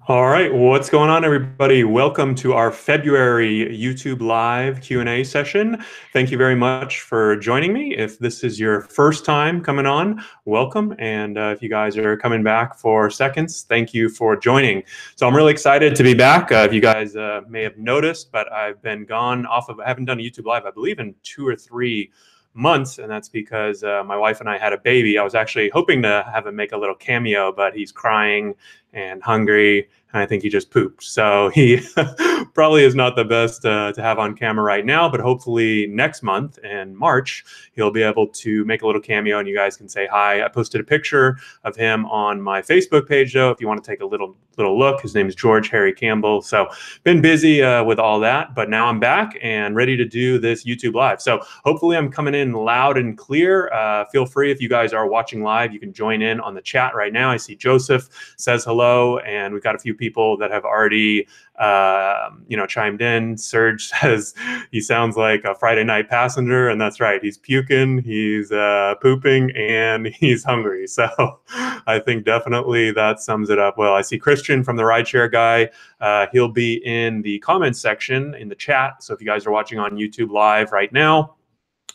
All right, what's going on, everybody? Welcome to our February YouTube Live Q&A session. Thank you very much for joining me. If this is your first time coming on, welcome. And if you guys are coming back for seconds, thank you for joining. So I'm really excited to be back. If you guys may have noticed, but I've been gone off of, I haven't done a YouTube Live, I believe, in 2 or 3 months, and that's because my wife and I had a baby. I was actually hoping to have him make a little cameo, but he's crying and hungry, and I think he just pooped. So he probably is not the best to have on camera right now, but hopefully next month in March, he'll be able to make a little cameo and you guys can say hi. I posted a picture of him on my Facebook page, though, if you want to take a little look. His name is George Harry Campbell. So been busy with all that, but now I'm back and ready to do this YouTube Live. So hopefully I'm coming in loud and clear. Feel free, if you guys are watching live, you can join in on the chat right now. I see Joseph says hello, and we've got a few people that have already chimed in. Serge says he sounds like a Friday night passenger, and that's right. He's puking, he's pooping, and he's hungry. So I think definitely that sums it up well. I see Christian from the Rideshare guy. He'll be in the comments section in the chat. So if you guys are watching on YouTube Live right now,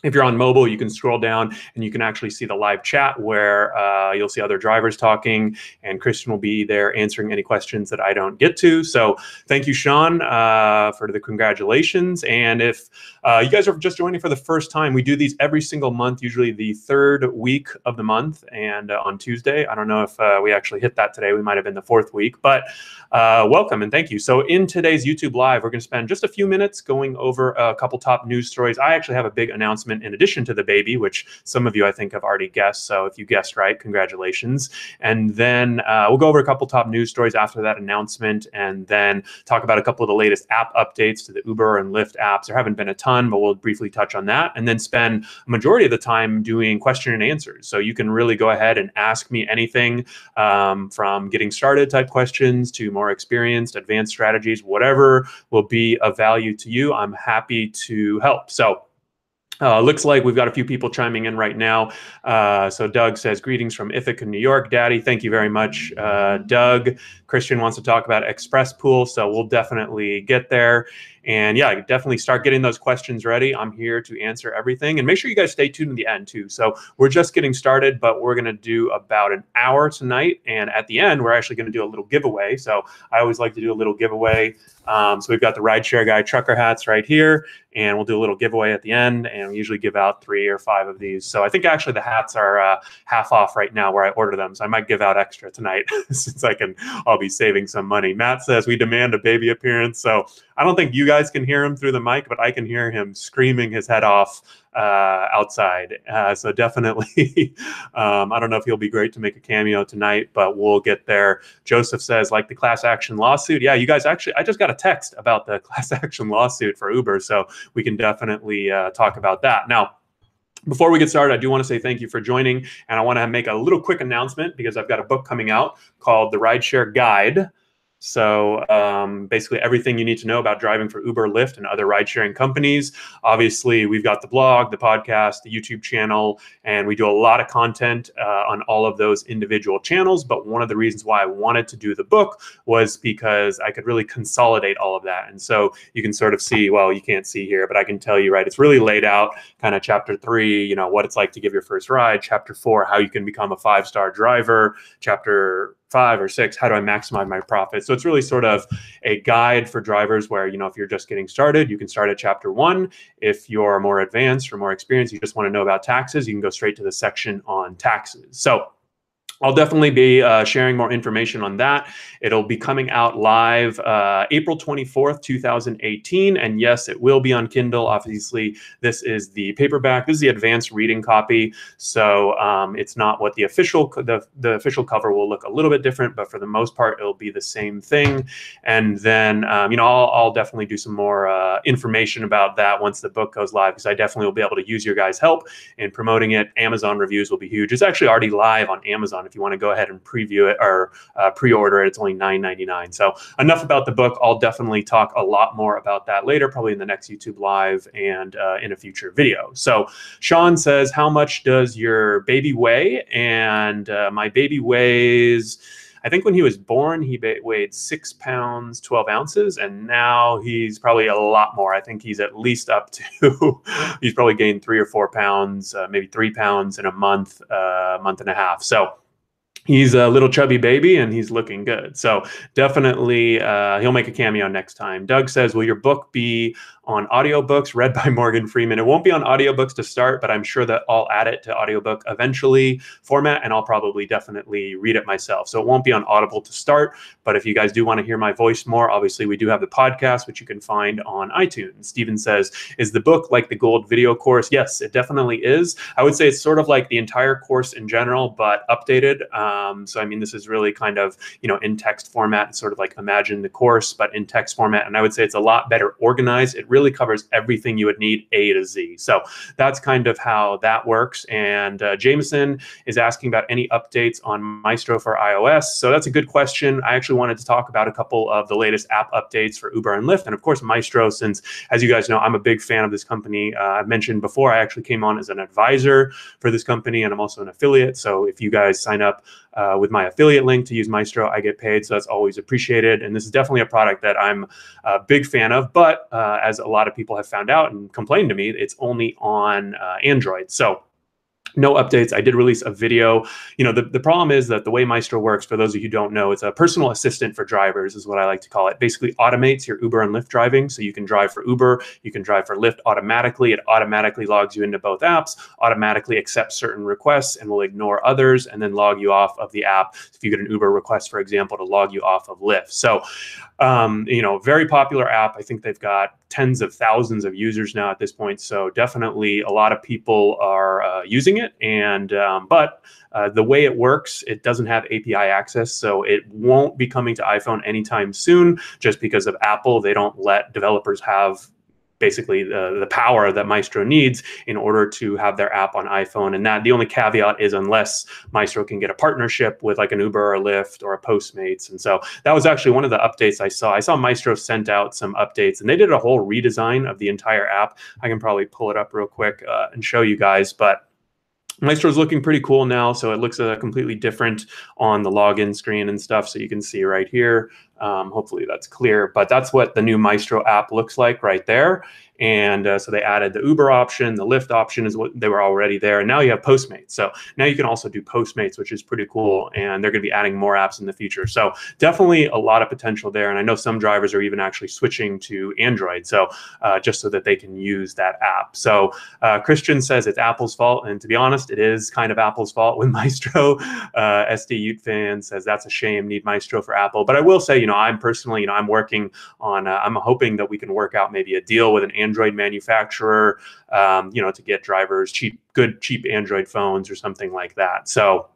if you're on mobile, you can scroll down and you can actually see the live chat where you'll see other drivers talking, and Christian will be there answering any questions that I don't get to. So thank you, Sean, for the congratulations. And if you guys are just joining for the first time, we do these every single month, usually the third week of the month, and on Tuesday. I don't know if we actually hit that today. We might have been the fourth week, but welcome and thank you. So in today's YouTube Live, we're going to spend just a few minutes going over a couple top news stories. I actually have a big announcement in addition to the baby, which some of you I think have already guessed. So if you guessed right, congratulations. And then we'll go over a couple top news stories after that announcement, and then talk about a couple of the latest app updates to the Uber and Lyft apps. There haven't been a ton, but we'll briefly touch on that, and then spend a majority of the time doing question and answers. So you can really go ahead and ask me anything from getting started type questions to more experienced, advanced strategies, whatever will be of value to you. I'm happy to help. So looks like we've got a few people chiming in right now. So Doug says, greetings from Ithaca, New York. Daddy, thank you very much, Doug. Christian wants to talk about Express Pool, so we'll definitely get there. And yeah, definitely start getting those questions ready. I'm here to answer everything. And make sure you guys stay tuned to the end too. So we're just getting started, but we're going to do about an hour tonight. And at the end, we're actually going to do a little giveaway. So I always like to do a little giveaway. So we've got the Rideshare Guy trucker hats right here, and we'll do a little giveaway at the end. And we usually give out 3 or 5 of these. So I think actually the hats are half off right now where I order them. So I might give out extra tonight since I'll be saving some money. Matt says we demand a baby appearance. So I don't think you guys can hear him through the mic, but I can hear him screaming his head off outside. So definitely, I don't know if he'll be great to make a cameo tonight, but we'll get there. Joseph says, like the class action lawsuit. Yeah, you guys actually, I just got a text about the class action lawsuit for Uber, so we can definitely talk about that. Now, before we get started, I do want to say thank you for joining, and I want to make a little quick announcement because I've got a book coming out called The Rideshare Guide. So basically everything you need to know about driving for Uber, Lyft, and other ride-sharing companies. Obviously, we've got the blog, the podcast, the YouTube channel, and we do a lot of content on all of those individual channels. But one of the reasons why I wanted to do the book was because I could really consolidate all of that. And so you can sort of see, well, you can't see here, but I can tell you, right, it's really laid out, kind of chapter 3, you know, what it's like to give your first ride. Chapter 4, how you can become a 5-star driver. Chapter 5 or 6, how do I maximize my profits? So it's really sort of a guide for drivers where, you know, if you're just getting started, you can start at chapter 1. If you're more advanced or more experienced, you just want to know about taxes, you can go straight to the section on taxes. So I'll definitely be sharing more information on that. It'll be coming out live April 24th, 2018. And yes, it will be on Kindle. Obviously, this is the paperback. This is the advanced reading copy. So it's not what the official cover will look a little bit different, but for the most part, it'll be the same thing. And then, I'll definitely do some more information about that once the book goes live, because I definitely will be able to use your guys' help in promoting it. Amazon reviews will be huge. It's actually already live on Amazon. If you want to go ahead and preview it or pre-order it, it's only $9.99. So enough about the book. I'll definitely talk a lot more about that later, probably in the next YouTube Live and in a future video. So Sean says, how much does your baby weigh? And my baby weighs I think when he was born, he weighed 6 pounds, 12 ounces, and now he's probably a lot more. I think he's at least up to, he's probably gained 3 or 4 pounds, maybe 3 pounds in a month, month and a half. So he's a little chubby baby and he's looking good. So definitely he'll make a cameo next time. Doug says, will your book be on audiobooks read by Morgan Freeman? It won't be on audiobooks to start, but I'm sure that I'll add it to audiobook eventually format, and I'll probably definitely read it myself. So it won't be on Audible to start, but if you guys do want to hear my voice more, obviously we do have the podcast, which you can find on iTunes. Steven says, is the book like the gold video course? Yes, it definitely is. I would say it's sort of like the entire course in general, but updated. So I mean, this is really kind of, in text format. It's sort of like imagine the course, but in text format. And I would say it's a lot better organized. It really covers everything you would need A to Z. So that's kind of how that works. And Jameson is asking about any updates on Maestro for iOS. So that's a good question. I actually wanted to talk about a couple of the latest app updates for Uber and Lyft. And of course, Maestro, since, as you guys know, I'm a big fan of this company. I've mentioned before, I actually came on as an advisor for this company, and I'm also an affiliate. So if you guys sign up with my affiliate link to use Maestro, I get paid. So that's always appreciated. And this is definitely a product that I'm a big fan of. But as a lot of people have found out and complained to me, it's only on Android. So no updates. I did release a video. The problem is that the way Maestro works, for those of you who don't know, it's a personal assistant for drivers is what I like to call it. Basically automates your Uber and Lyft driving. So you can drive for Uber, you can drive for Lyft automatically. It automatically logs you into both apps, automatically accepts certain requests and will ignore others, and then log you off of the app. If you get an Uber request, for example, to log you off of Lyft. So, very popular app. I think they've got tens of thousands of users now at this point. So definitely a lot of people are using it. And but the way it works, it doesn't have API access. So it won't be coming to iPhone anytime soon, just because of Apple. They don't let developers have basically the power that Maestro needs in order to have their app on iPhone. And that the only caveat is unless Maestro can get a partnership with like an Uber or a Lyft or a Postmates. And so that was actually one of the updates I saw. I saw Maestro sent out some updates, and they did a whole redesign of the entire app. I can probably pull it up real quick and show you guys, but Maestro is looking pretty cool now. So it looks completely different on the login screen and stuff. So you can see right here. Hopefully that's clear, but that's what the new Maestro app looks like right there. And so they added the Uber option, the Lyft option is what they were already there. And now you have Postmates. So now you can also do Postmates, which is pretty cool. And they're going to be adding more apps in the future. So definitely a lot of potential there. And I know some drivers are even actually switching to Android. So just so that they can use that app. So Christian says it's Apple's fault. And to be honest, it is kind of Apple's fault with Maestro. SD Ute fan says that's a shame, need Maestro for Apple. But I will say, I'm personally, I'm working on, I'm hoping that we can work out maybe a deal with an Android manufacturer, to get drivers cheap Android phones or something like that. So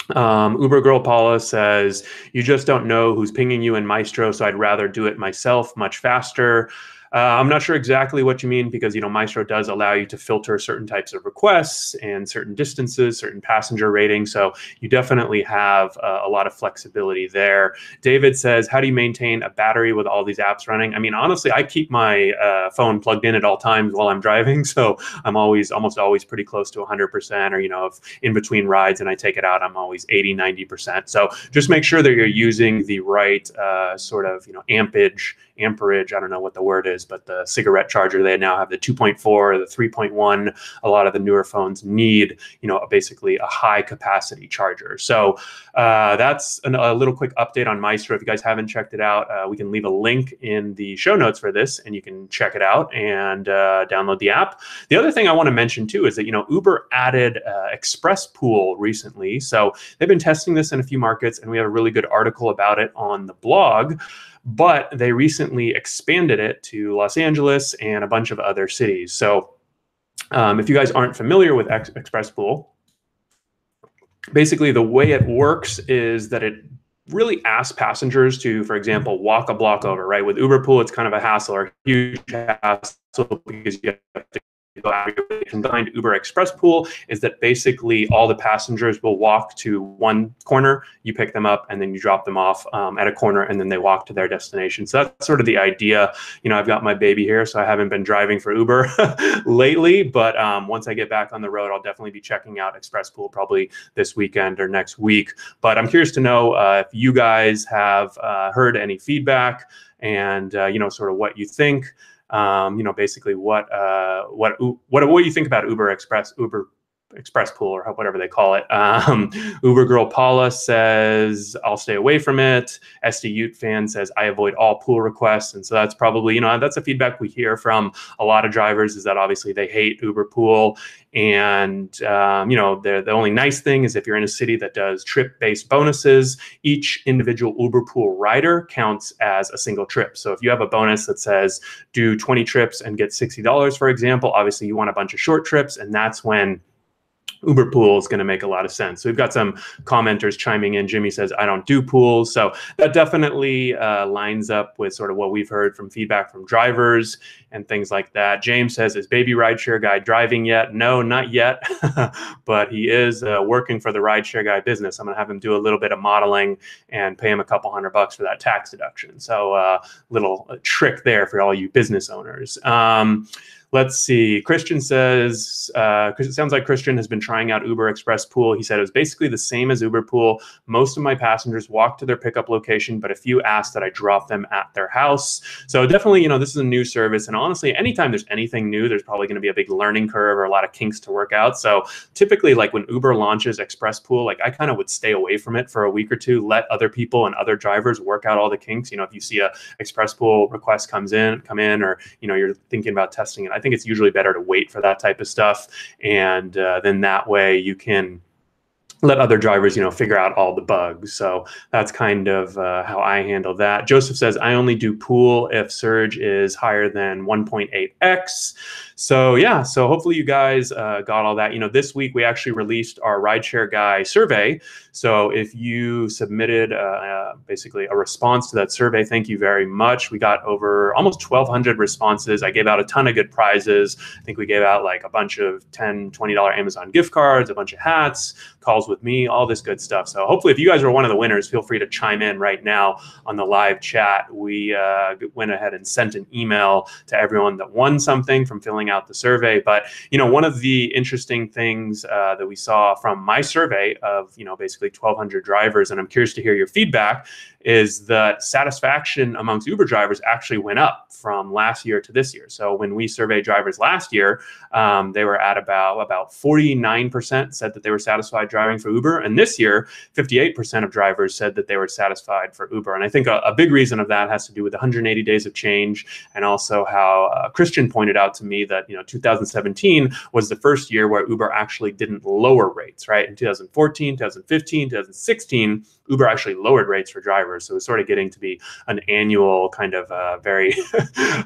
Uber Girl Paula says, you just don't know who's pinging you in Maestro, so I'd rather do it myself, much faster. I'm not sure exactly what you mean because, Maestro does allow you to filter certain types of requests and certain distances, certain passenger ratings. So you definitely have a lot of flexibility there. David says, how do you maintain a battery with all these apps running? I mean, honestly, I keep my phone plugged in at all times while I'm driving. So I'm almost always pretty close to 100%, or, if in between rides and I take it out, I'm always 80, 90%. So just make sure that you're using the right sort of, amperage, I don't know what the word is, but the cigarette charger, they now have the 2.4 or the 3.1. A lot of the newer phones need, basically a high capacity charger. So that's a little quick update on Maestro. If you guys haven't checked it out, we can leave a link in the show notes for this and you can check it out and download the app. The other thing I want to mention too is that, Uber added ExpressPOOL recently. So they've been testing this in a few markets and we have a really good article about it on the blog. But they recently expanded it to Los Angeles and a bunch of other cities. So if you guys aren't familiar with ExpressPOOL, basically the way it works is that it really asks passengers to, for example, walk a block over, right? With UberPOOL, it's kind of a hassle or a huge hassle because you have to combined Uber Express Pool is that basically all the passengers will walk to one corner, you pick them up, and then you drop them off at a corner, and then they walk to their destination. So that's sort of the idea. You know, I've got my baby here, so I haven't been driving for Uber lately, but once I get back on the road, I'll definitely be checking out Express Pool probably this weekend or next week. But I'm curious to know if you guys have heard any feedback and you know, sort of what you think. You know, basically what you think about Uber Express Pool, or whatever they call it. Uber Girl Paula says, I'll stay away from it. SD Ute fan says, I avoid all pool requests. And so that's probably, you know, that's the feedback we hear from a lot of drivers, is that obviously they hate Uber Pool. And, you know, the only nice thing is if you're in a city that does trip-based bonuses, each individual Uber Pool rider counts as a single trip. So if you have a bonus that says do 20 trips and get $60, for example, obviously you want a bunch of short trips, and that's when Uber Pool is going to make a lot of sense. So we've got some commenters chiming in. Jimmy says, I don't do pools. So that definitely lines up with sort of what we've heard from feedback from drivers and things like that. James says, is baby rideshare guy driving yet? No, not yet. But he is working for the rideshare guy business. I'm going to have him do a little bit of modeling and pay him a couple $100 for that tax deduction. So little trick there for all you business owners. Let's see. Christian says, it sounds like Christian has been trying out Uber Express Pool. He said it was basically the same as Uber Pool. Most of my passengers walk to their pickup location, but a few ask that I drop them at their house. So definitely, you know, this is a new service. And honestly, anytime there's anything new, there's probably going to be a big learning curve or a lot of kinks to work out. So typically, like when Uber launches Express Pool, like I kind of would stay away from it for a week or two, let other people and other drivers work out all the kinks. You know, if you see a Express Pool request come in, or, you know, you're thinking about testing it, I think it's usually better to wait for that type of stuff. And then that way you can let other drivers, you know, figure out all the bugs. So that's kind of how I handle that. Joseph says, I only do pool if surge is higher than 1.8x. So yeah, so hopefully you guys got all that. You know, this week we actually released our Rideshare Guy survey. So if you submitted basically a response to that survey, thank you very much. We got over almost 1,200 responses. I gave out a ton of good prizes. I think we gave out like a bunch of $10, $20 Amazon gift cards, a bunch of hats, calls with me, all this good stuff. So hopefully if you guys are one of the winners, feel free to chime in right now on the live chat. We went ahead and sent an email to everyone that won something from filling out the survey. But, you know, one of the interesting things that we saw from my survey of, you know, basically 1,200 drivers, and I'm curious to hear your feedback, is that satisfaction amongst Uber drivers actually went up from last year to this year. So when we surveyed drivers last year, they were at about 49% said that they were satisfied driving for Uber. And this year, 58% of drivers said that they were satisfied for Uber. And I think a big reason of that has to do with 180 days of change, and also how Christian pointed out to me that, you know, 2017 was the first year where Uber actually didn't lower rates, right? In 2014, 2015, 2016, Uber actually lowered rates for drivers. So it's sort of getting to be an annual kind of very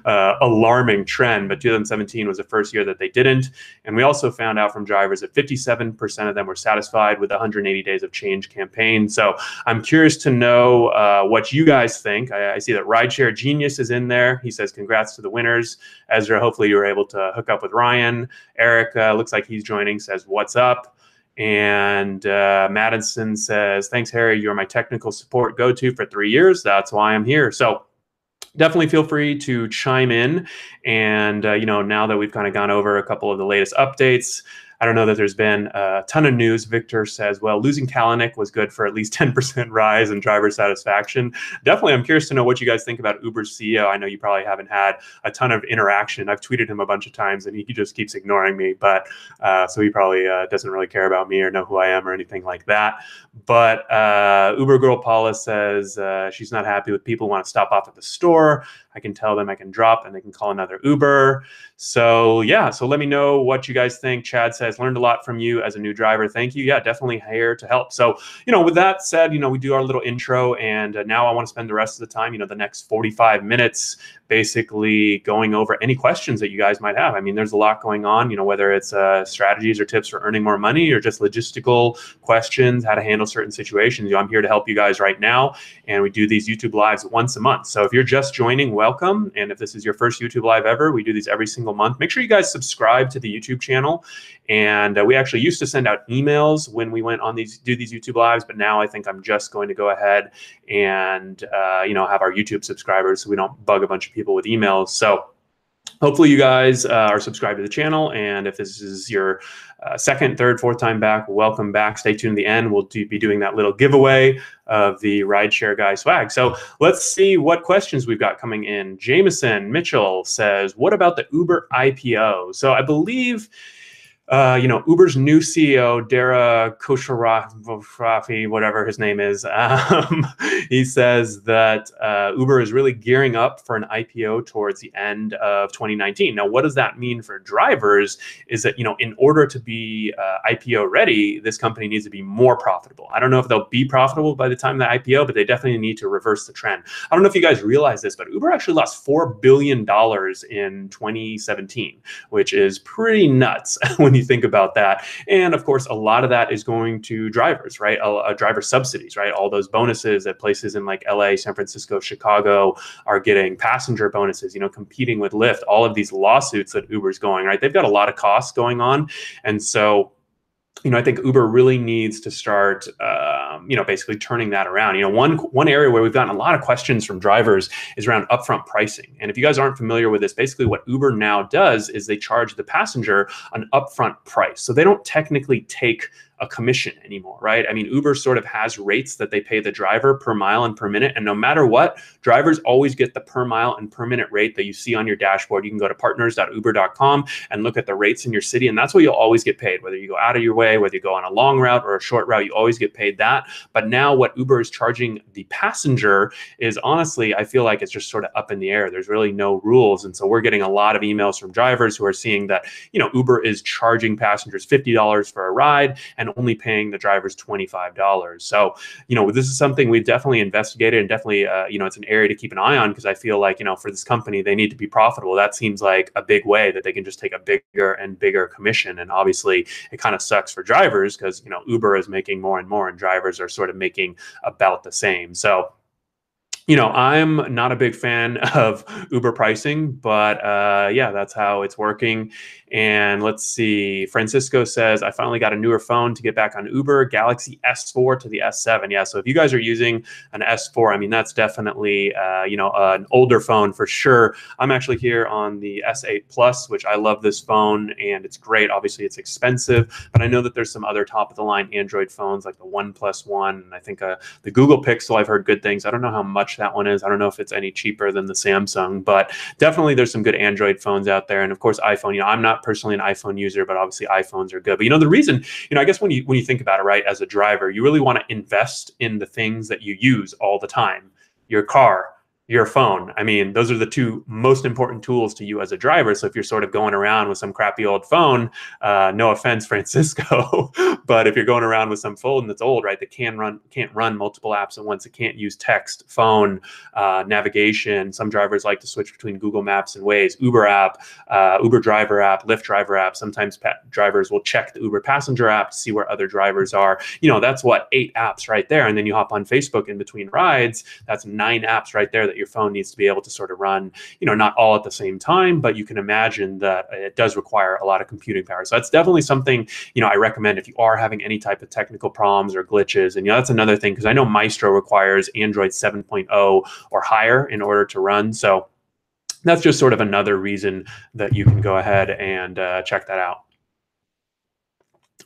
alarming trend. But 2017 was the first year that they didn't. And we also found out from drivers that 57% of them were satisfied with the 180 days of change campaign. So I'm curious to know what you guys think. I see that Rideshare Genius is in there. He says, congrats to the winners. Ezra, hopefully you were able to hook up with Ryan. Eric looks like he's joining, says, what's up? And Madison says, thanks, Harry. You're my technical support go-to for 3 years. That's why I'm here. So definitely feel free to chime in. And, you know, now that we've kind of gone over a couple of the latest updates, I don't know that there's been a ton of news. Victor says, well, losing Kalanick was good for at least 10% rise in driver satisfaction. Definitely, I'm curious to know what you guys think about Uber's CEO. I know you probably haven't had a ton of interaction. I've tweeted him a bunch of times and he just keeps ignoring me. But so he probably doesn't really care about me or know who I am or anything like that. But Uber Girl Paula says she's not happy with people who want to stop off at the store. I can tell them I can drop and they can call another Uber. So yeah, so let me know what you guys think. Chad says, guys learned a lot from you as a new driver. Thank you. Yeah, definitely here to help. So, with that said, we do our little intro, and now I want to spend the rest of the time, the next 45 minutes, basically going over any questions that you guys might have. I mean, there's a lot going on, whether it's strategies or tips for earning more money, or just logistical questions, how to handle certain situations. I'm here to help you guys right now, and we do these YouTube lives once a month. So if you're just joining, welcome. And if this is your first YouTube live ever, we do these every single month. Make sure you guys subscribe to the YouTube channel. And we actually used to send out emails when we went on these YouTube lives, but now I think I'm just going to go ahead and have our YouTube subscribers, so we don't bug a bunch of people with emails. So hopefully you guys are subscribed to the channel, and if this is your second, third, fourth time back, welcome back. Stay tuned to the end. We'll be doing that little giveaway of the Rideshare guy swag. So let's see what questions we've got coming in. Jameson Mitchell says, what about the Uber IPO? So I believe Uber's new CEO, Dara Khosrowshahi, whatever his name is, he says that Uber is really gearing up for an IPO towards the end of 2019. Now, what does that mean for drivers is that, in order to be IPO ready, this company needs to be more profitable. I don't know if they'll be profitable by the time of the IPO, but they definitely need to reverse the trend. I don't know if you guys realize this, but Uber actually lost $4 billion in 2017, which is pretty nuts when you think about that. And of course, a lot of that is going to drivers, right? Driver subsidies, right? All those bonuses that places in like LA, San Francisco, Chicago are getting, passenger bonuses, competing with Lyft, all of these lawsuits that Uber's going, right? They've got a lot of costs going on. And so, I think Uber really needs to start, basically turning that around. One area where we've gotten a lot of questions from drivers is around upfront pricing. And if you guys aren't familiar with this, basically what Uber now does is they charge the passenger an upfront price. So they don't technically take a commission anymore, right? I mean, Uber sort of has rates that they pay the driver per mile and per minute. And no matter what, drivers always get the per mile and per minute rate that you see on your dashboard. You can go to partners.uber.com and look at the rates in your city. And that's what you'll always get paid, whether you go out of your way, whether you go on a long route or a short route, you always get paid that. But now what Uber is charging the passenger is, honestly, I feel like it's just sort of up in the air. There's really no rules. And so we're getting a lot of emails from drivers who are seeing that, Uber is charging passengers $50 for a ride and only paying the drivers $25. So, this is something we've definitely investigated, and definitely, it's an area to keep an eye on, because I feel like, for this company, they need to be profitable. That seems like a big way that they can just take a bigger and bigger commission. And obviously it kind of sucks for drivers because, Uber is making more and more and drivers are sort of making about the same. So, I'm not a big fan of Uber pricing, but yeah, that's how it's working. And let's see, Francisco says, I finally got a newer phone to get back on Uber, Galaxy S4 to the S7. Yeah, so if you guys are using an S4, I mean, that's definitely, an older phone for sure. I'm actually here on the S8 Plus, which I love this phone, and it's great. Obviously, it's expensive, but I know that there's some other top-of-the-line Android phones like the OnePlus One, and I think the Google Pixel, I've heard good things. I don't know how much that one is. I don't know if it's any cheaper than the Samsung, but definitely there's some good Android phones out there. And of course, iPhone, I'm not personally an iPhone user, but obviously iPhones are good. But the reason, I guess when you think about it, right, as a driver, you really want to invest in the things that you use all the time. Your car, your phone. I mean, those are the two most important tools to you as a driver. So if you're sort of going around with some crappy old phone, no offense, Francisco, but if you're going around with some phone that's old, right, that can't run multiple apps at once, it can't use text, phone, navigation. Some drivers like to switch between Google Maps and Waze, Uber app, Uber driver app, Lyft driver app. Sometimes drivers will check the Uber passenger app to see where other drivers are. That's what, 8 apps right there. And then you hop on Facebook in between rides. That's 9 apps right there that your phone needs to be able to sort of run, not all at the same time, but you can imagine that it does require a lot of computing power. So that's definitely something, I recommend if you are having any type of technical problems or glitches. And, that's another thing, because I know Maestro requires Android 7.0 or higher in order to run. So that's just sort of another reason that you can go ahead and check that out.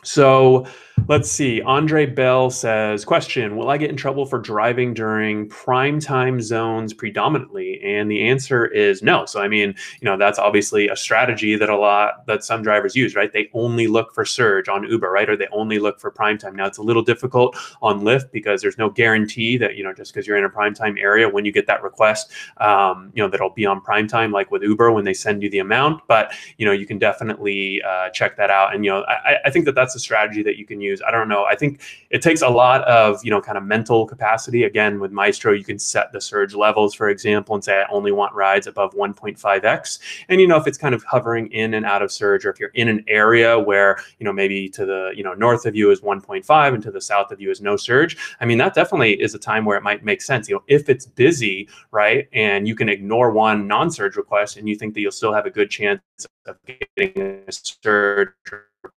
So Let's see. Andre Bell says, question, will I get in trouble for driving during prime time zones predominantly? And the answer is no. So, I mean, that's obviously a strategy that some drivers use, right? They only look for surge on Uber, right? Or they only look for prime time. Now, it's a little difficult on Lyft because there's no guarantee that, just because you're in a prime time area, when you get that request, that'll be on prime time, like with Uber when they send you the amount. But, you can definitely check that out. And, I think that's a strategy that you can use. I don't know. I think it takes a lot of, kind of mental capacity. Again, with Maestro, you can set the surge levels, for example, and say, I only want rides above 1.5x. And, if it's kind of hovering in and out of surge, or if you're in an area where, maybe to the, north of you is 1.5 and to the south of you is no surge. I mean, that definitely is a time where it might make sense. If it's busy, right, and you can ignore one non-surge request and you think that you'll still have a good chance of getting a surge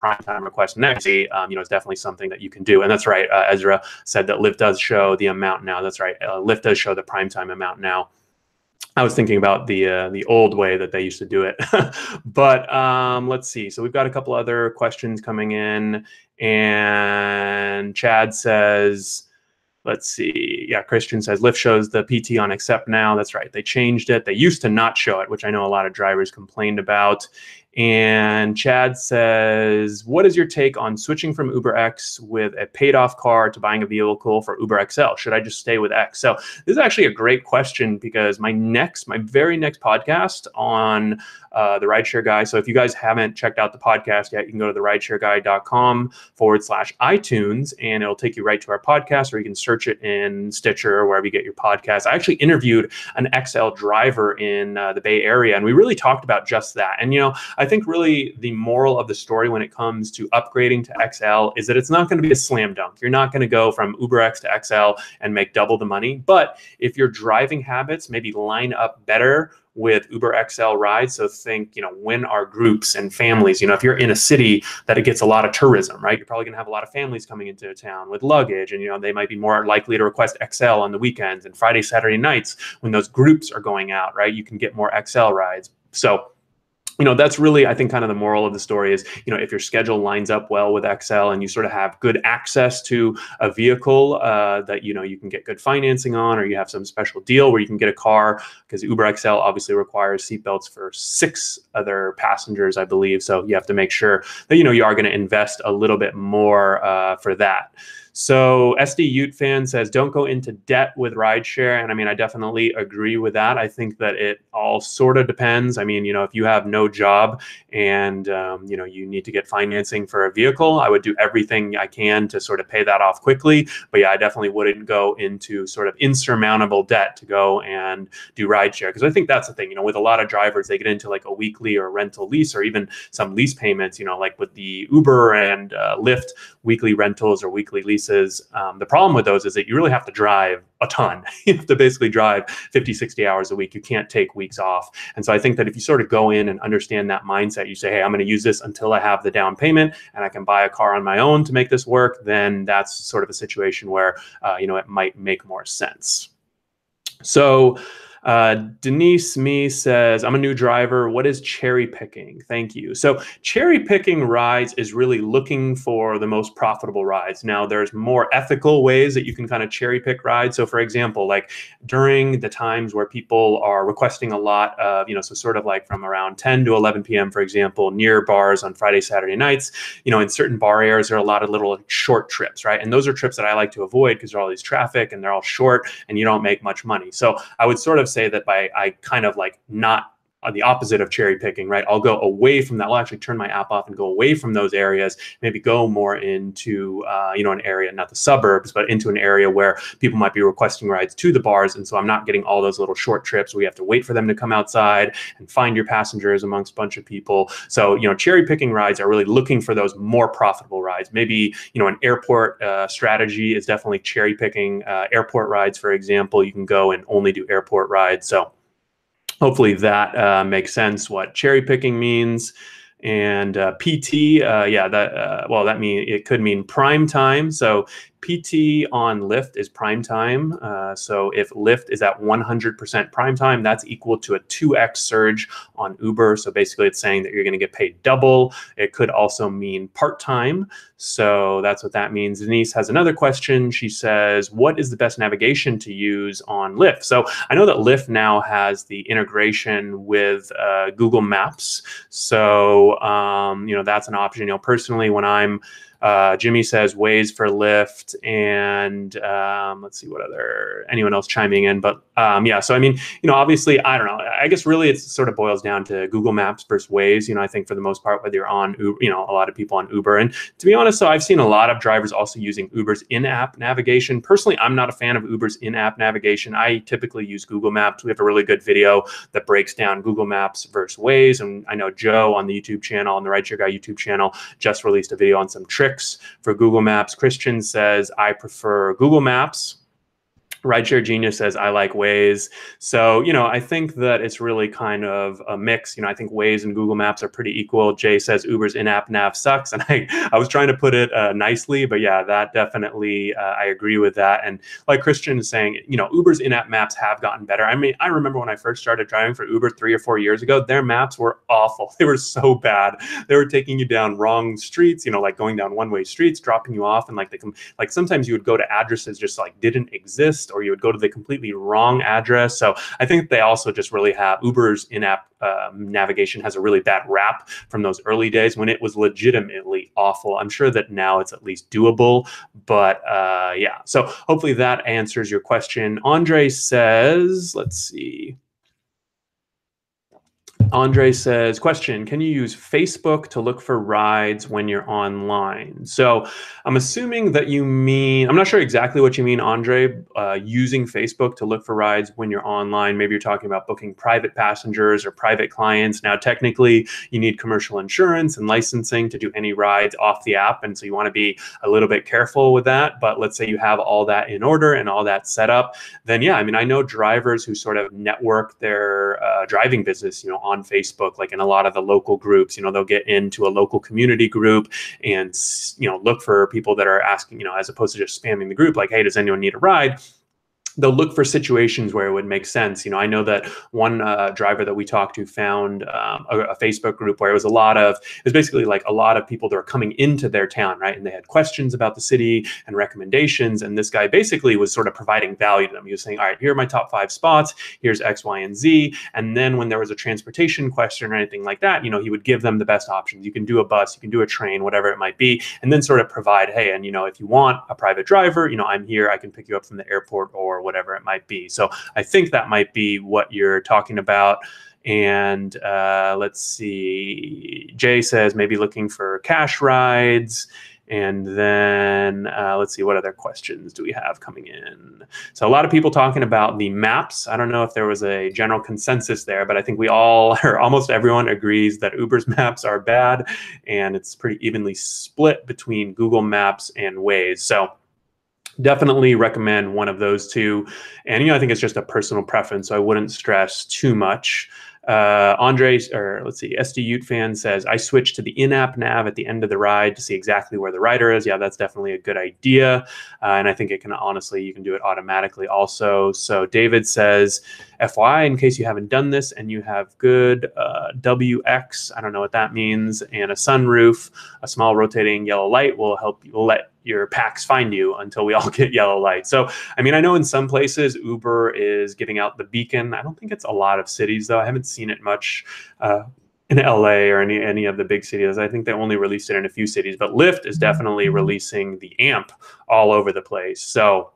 prime time request next, is definitely something that you can do. And that's right. Ezra said that Lyft does show the amount now. That's right. Lyft does show the prime time amount now. I was thinking about the old way that they used to do it. But let's see. So we've got a couple other questions coming in. And Chad says, let's see. Yeah, Christian says, Lyft shows the PT on Accept now. That's right. They changed it. They used to not show it, which I know a lot of drivers complained about. And Chad says, what is your take on switching from UberX with a paid off car to buying a vehicle for Uber XL? Should I just stay with X? So this is actually a great question because my very next podcast on the Rideshare Guy. So if you guys haven't checked out the podcast yet, you can go to therideshareguy.com/iTunes and it'll take you right to our podcast, or you can search it in Stitcher or wherever you get your podcast. I actually interviewed an XL driver in the Bay Area, and we really talked about just that. And, I think really the moral of the story when it comes to upgrading to XL is that it's not going to be a slam dunk. You're not going to go from UberX to XL and make double the money. But if your driving habits maybe line up better with Uber XL rides, so think, when are groups and families, if you're in a city that it gets a lot of tourism, right? You're probably going to have a lot of families coming into a town with luggage, and, they might be more likely to request XL on the weekends and Friday, Saturday nights when those groups are going out, right? You can get more XL rides. So that's really, I think, kind of the moral of the story is, if your schedule lines up well with XL and you sort of have good access to a vehicle that, you can get good financing on, or you have some special deal where you can get a car, because Uber XL obviously requires seatbelts for 6 other passengers, I believe. So you have to make sure that, you are going to invest a little bit more for that. So SD Ute fan says, don't go into debt with rideshare. And I mean, I definitely agree with that. I think that it all sort of depends. I mean, if you have no job and, you need to get financing for a vehicle, I would do everything I can to sort of pay that off quickly. But yeah, I definitely wouldn't go into sort of insurmountable debt to go and do rideshare. Because I think that's the thing, with a lot of drivers, they get into like a weekly or rental lease, or even some lease payments, like with the Uber and Lyft weekly rentals or weekly leases. The problem with those is that you really have to drive a ton. You have to basically drive 50, 60 hours a week. You can't take weeks off. And so I think that if you sort of go in and understand that mindset, you say, hey, I'm going to use this until I have the down payment and I can buy a car on my own to make this work, then that's sort of a situation where, it might make more sense. So Denise Me says, I'm a new driver. What is cherry picking? Thank you. So cherry picking rides is really looking for the most profitable rides. Now, there's more ethical ways that you can kind of cherry pick rides. So for example, like during the times where people are requesting a lot of, so sort of like from around 10 to 11 p.m., for example, near bars on Friday, Saturday nights, in certain bar areas, there are a lot of little short trips, right? And those are trips that I like to avoid because there's all these traffic and they're all short and you don't make much money. So I would sort of say that I kind of like not on the opposite of cherry picking, right? I'll go away from that. I'll actually turn my app off and go away from those areas, maybe go more into, an area, not the suburbs, but into an area where people might be requesting rides to the bars. And so I'm not getting all those little short trips where you have to wait for them to come outside and find your passengers amongst a bunch of people. So, cherry picking rides are really looking for those more profitable rides. Maybe, an airport strategy is definitely cherry picking airport rides. For example, you can go and only do airport rides. So hopefully that makes sense what cherry picking means. And PT, that means it could mean prime time. So PT on Lyft is prime time. So if Lyft is at 100% prime time, that's equal to a 2x surge on Uber. So basically it's saying that you're going to get paid double. It could also mean part-time. So that's what that means. Denise has another question. She says, what is the best navigation to use on Lyft? So I know that Lyft now has the integration with Google Maps. So, that's an option. Personally, when I'm Jimmy says Waze for Lyft, and let's see what anyone else chiming in. But yeah, so I mean, obviously, I don't know. I guess really it sort of boils down to Google Maps versus Waze. I think for the most part, whether you're on Uber, a lot of people on Uber. And to be honest, so I've seen a lot of drivers also using Uber's in-app navigation. Personally, I'm not a fan of Uber's in-app navigation. I typically use Google Maps. We have a really good video that breaks down Google Maps versus Waze. And I know Joe on the YouTube channel, on the Rideshare Guy YouTube channel, just released a video on some tricks for Google Maps. Christian says, I prefer Google Maps. Rideshare Genius says, I like Waze. So, I think that it's really kind of a mix. I think Waze and Google Maps are pretty equal. Jay says Uber's in-app nav sucks. And I was trying to put it nicely, but yeah, that definitely, I agree with that. And like Christian is saying, Uber's in-app maps have gotten better. I mean, I remember when I first started driving for Uber 3 or 4 years ago, their maps were awful. They were so bad. They were taking you down wrong streets, like going down one-way streets, dropping you off. And like sometimes you would go to addresses just like didn't exist, or you would go to the completely wrong address. So I think they also just really have Uber's in-app navigation has a really bad rap from those early days when it was legitimately awful. I'm sure that now it's at least doable, but yeah. So hopefully that answers your question. Andre says, let's see. Andre says, question, can you use Facebook to look for rides when you're online? So I'm assuming that you mean, I'm not sure exactly what you mean, Andre, using Facebook to look for rides when you're online. Maybe you're talking about booking private passengers or private clients. Now, technically, you need commercial insurance and licensing to do any rides off the app. And so you want to be a little bit careful with that. But let's say you have all that in order and all that set up, then yeah, I mean, I know drivers who sort of network their driving business, on Facebook, like in a lot of the local groups, they'll get into a local community group and, look for people that are asking, as opposed to just spamming the group, like, hey, does anyone need a ride? They'll look for situations where it would make sense. I know that one driver that we talked to found a Facebook group where it was basically like a lot of people that are coming into their town, right? And they had questions about the city and recommendations. And this guy basically was sort of providing value to them. He was saying, all right, here are my top 5 spots. Here's X, Y, and Z. And then when there was a transportation question or anything like that, he would give them the best options. You can do a bus, you can do a train, whatever it might be, and then sort of provide, hey, and if you want a private driver, I'm here, I can pick you up from the airport or whatever it might be. So I think that might be what you're talking about. And let's see, Jay says maybe looking for cash rides. And then let's see, what other questions do we have coming in? So a lot of people talking about the maps. I don't know if there was a general consensus there, but I think we all, or almost everyone, agrees that Uber's maps are bad, and it's pretty evenly split between Google Maps and Waze. So definitely recommend one of those two. And, I think it's just a personal preference, so I wouldn't stress too much. SD Ute fan says, I switched to the in-app nav at the end of the ride to see exactly where the rider is. Yeah, that's definitely a good idea. And I think you can do it automatically also. So David says, FYI, in case you haven't done this and you have good WX, I don't know what that means, and a sunroof, a small rotating yellow light will let your packs find you until we all get yellow light. So, I mean, I know in some places Uber is giving out the beacon. I don't think it's a lot of cities, though. I haven't seen it much in LA or any of the big cities. I think they only released it in a few cities, but Lyft is definitely releasing the amp all over the place. So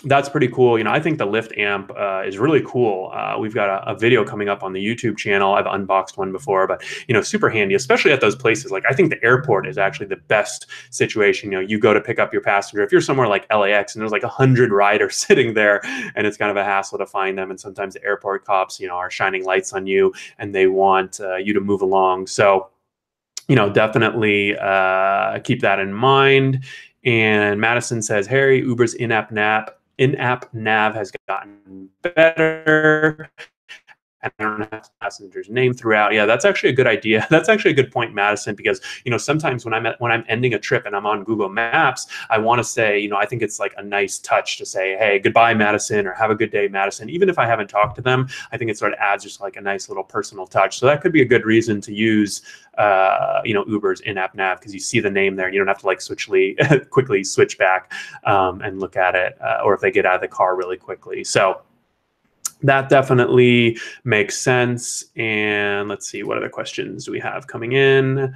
that's pretty cool. I think the Lyft amp is really cool. We've got a video coming up on the YouTube channel. I've unboxed one before, but, super handy, especially at those places. Like, I think the airport is actually the best situation. You go to pick up your passenger. If you're somewhere like LAX and there's like 100 riders sitting there and it's kind of a hassle to find them. And sometimes the airport cops, are shining lights on you and they want you to move along. So, definitely keep that in mind. And Madison says, Harry, Uber's in-app nav has gotten better. and I don't have the passenger's name throughout. Yeah, that's actually a good idea. That's actually a good point, Madison, because sometimes when I'm ending a trip and I'm on Google Maps, I want to say, I think it's like a nice touch to say, hey, goodbye, Madison, or have a good day, Madison. Even if I haven't talked to them, I think it sort of adds just like a nice little personal touch. So that could be a good reason to use Uber's in-app nav, because you see the name there and you don't have to like quickly switch back and look at it, or if they get out of the car really quickly. So that definitely makes sense. And let's see, what other questions do we have coming in?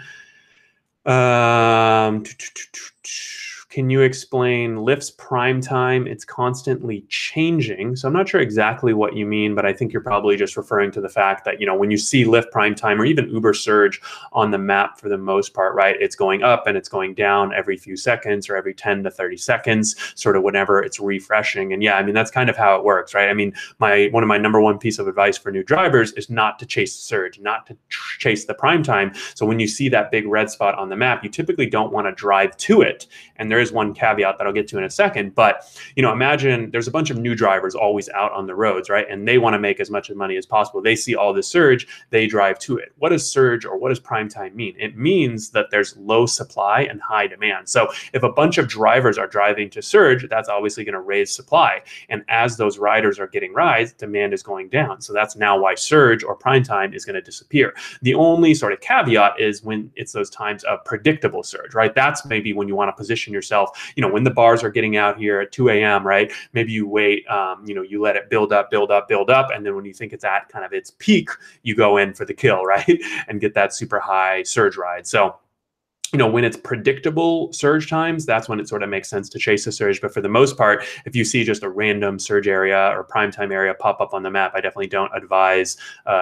Can you explain Lyft's prime time? It's constantly changing. So I'm not sure exactly what you mean, but I think you're probably just referring to the fact that, when you see Lyft prime time or even Uber Surge on the map, for the most part, right, it's going up and it's going down every few seconds or every 10 to 30 seconds, sort of whenever it's refreshing. And yeah, I mean, that's kind of how it works, right? I mean, one of my number one piece of advice for new drivers is not to chase the surge, not to chase the prime time. So when you see that big red spot on the map, you typically don't want to drive to it. And there is one caveat that I'll get to in a second, but imagine there's a bunch of new drivers always out on the roads, right? And they want to make as much money as possible. They see all this surge, they drive to it. What does surge or what does prime time mean? It means that there's low supply and high demand. So if a bunch of drivers are driving to surge, that's obviously going to raise supply. And as those riders are getting rides, demand is going down. So that's now why surge or prime time is going to disappear. The only sort of caveat is when it's those times of predictable surge, right? That's maybe when you want to position yourself, when the bars are getting out here at 2 a.m., right? Maybe you wait, you let it build up. And then when you think it's at kind of its peak, you go in for the kill, right? And get that super high surge ride. So, when it's predictable surge times, that's when it sort of makes sense to chase the surge. But for the most part, if you see just a random surge area or prime time area pop up on the map, I definitely don't advise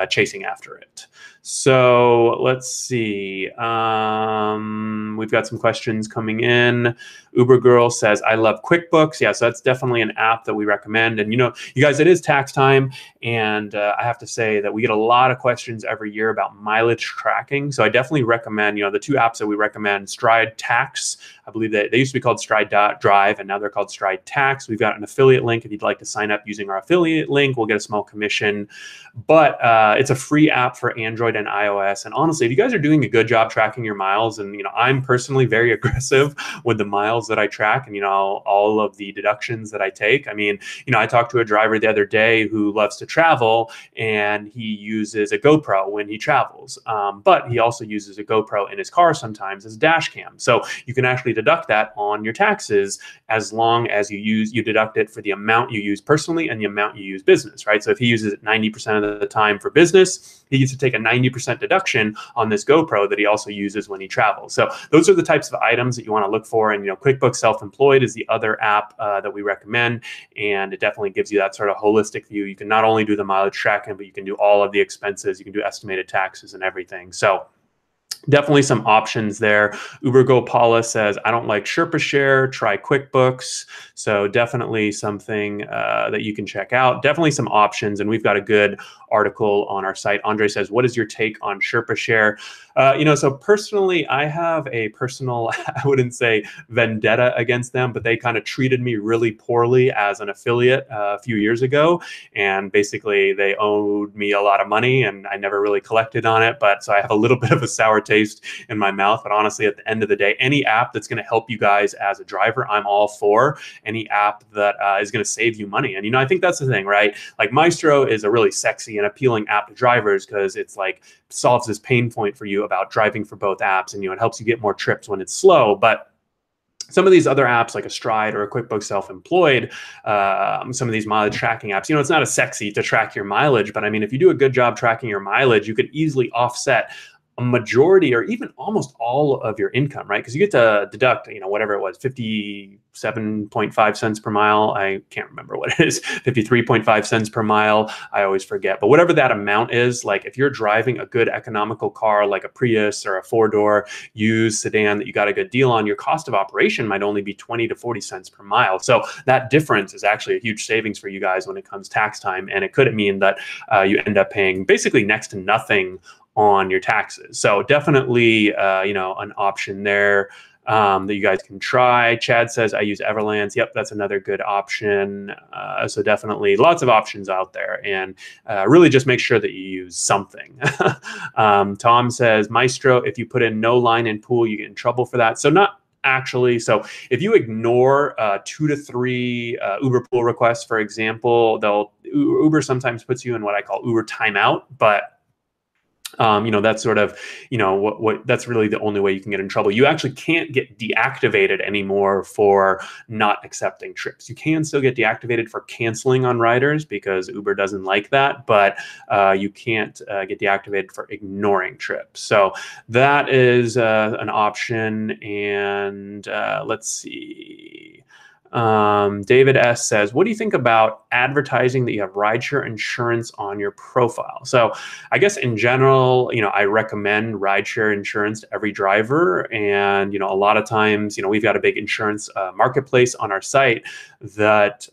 chasing after it. So let's see. We've got some questions coming in. Uber Girl says, I love QuickBooks. Yeah, so that's definitely an app that we recommend. And, you guys, it is tax time. And I have to say that we get a lot of questions every year about mileage tracking. So I definitely recommend, the two apps that we recommend, Stride Tax. I believe that they used to be called Stride Drive, and now they're called Stride Tax. We've got an affiliate link. If you'd like to sign up using our affiliate link, we'll get a small commission. But it's a free app for Android and iOS. And honestly, if you guys are doing a good job tracking your miles, and I'm personally very aggressive with the miles that I track and all of the deductions that I take. I mean, I talked to a driver the other day who loves to travel, and he uses a GoPro when he travels. But he also uses a GoPro in his car sometimes as a dash cam. So you can actually deduct that on your taxes as long as you deduct it for the amount you use personally and the amount you use business, right? So if he uses it 90% of the time for business, he gets to take a 90% deduction on this GoPro that he also uses when he travels. So those are the types of items that you want to look for. And, QuickBooks Self-Employed is the other app that we recommend. And it definitely gives you that sort of holistic view. You can not only do the mileage tracking, but you can do all of the expenses. You can do estimated taxes and everything. So definitely some options there. Uber Gopala says, I don't like Sherpa Share, try QuickBooks. So definitely something that you can check out. Definitely some options. And we've got a good article on our site. Andre says, what is your take on Sherpa Share? So personally, I have a personal, I wouldn't say vendetta against them, but they kind of treated me really poorly as an affiliate a few years ago. And basically they owed me a lot of money and I never really collected on it. But so I have a little bit of a sour taste in my mouth. But honestly, at the end of the day, any app that's going to help you guys as a driver, I'm all for. Any app that is going to save you money. And, I think that's the thing, right? Like Maestro is a really sexy and appealing app to drivers because it's like solves this pain point for you about driving for both apps. And, it helps you get more trips when it's slow. But some of these other apps like a Stride or a QuickBooks Self-Employed, some of these mileage tracking apps, it's not as sexy to track your mileage. But I mean, if you do a good job tracking your mileage, you could easily offset a majority or even almost all of your income, right? Because you get to deduct, whatever it was, 57.5 cents per mile. I can't remember what it is, 53.5 cents per mile. I always forget. But whatever that amount is, like if you're driving a good economical car like a Prius or a four-door used sedan that you got a good deal on, your cost of operation might only be 20 to 40 cents per mile. So that difference is actually a huge savings for you guys when it comes tax time. And it could mean that you end up paying basically next to nothing on your taxes. So definitely, an option there. that you guys can try. Chad says, I use Everlands. Yep, that's another good option. So definitely lots of options out there, and really just make sure that you use something. Tom says, Maestro, if you put in no line in pool, you get in trouble for that. So not actually. So if you ignore 2 to 3 Uber pool requests, for example, Uber sometimes puts you in what I call Uber timeout, but that's sort of, that's really the only way you can get in trouble. You actually can't get deactivated anymore for not accepting trips. You can still get deactivated for canceling on riders because Uber doesn't like that, but you can't get deactivated for ignoring trips. So that is an option. And let's see. David S says, what do you think about advertising that you have rideshare insurance on your profile? So I guess in general, I recommend rideshare insurance to every driver. And, a lot of times, we've got a big insurance marketplace on our site that,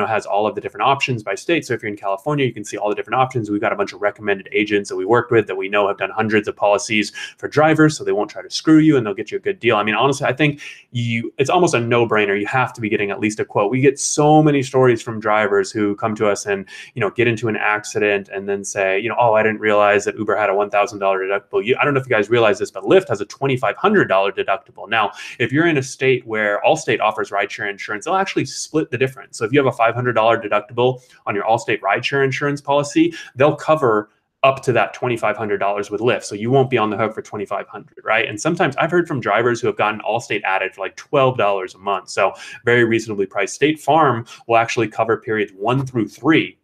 has all of the different options by state. So if you're in California, you can see all the different options. We've got a bunch of recommended agents that we worked with that we know have done hundreds of policies for drivers, so they won't try to screw you and they'll get you a good deal. I mean, honestly, I think it's almost a no-brainer. You have to be getting at least a quote. We get so many stories from drivers who come to us and, get into an accident and then say, oh, I didn't realize that Uber had a $1,000 deductible. I don't know if you guys realize this, but Lyft has a $2,500 deductible. Now, if you're in a state where Allstate offers rideshare insurance, they'll actually split the difference. So if you have a $500 deductible on your Allstate rideshare insurance policy, they'll cover up to that $2,500 with Lyft. So you won't be on the hook for $2,500, right? And sometimes I've heard from drivers who have gotten Allstate added for like $12 a month. So very reasonably priced. State Farm will actually cover periods 1 through 3.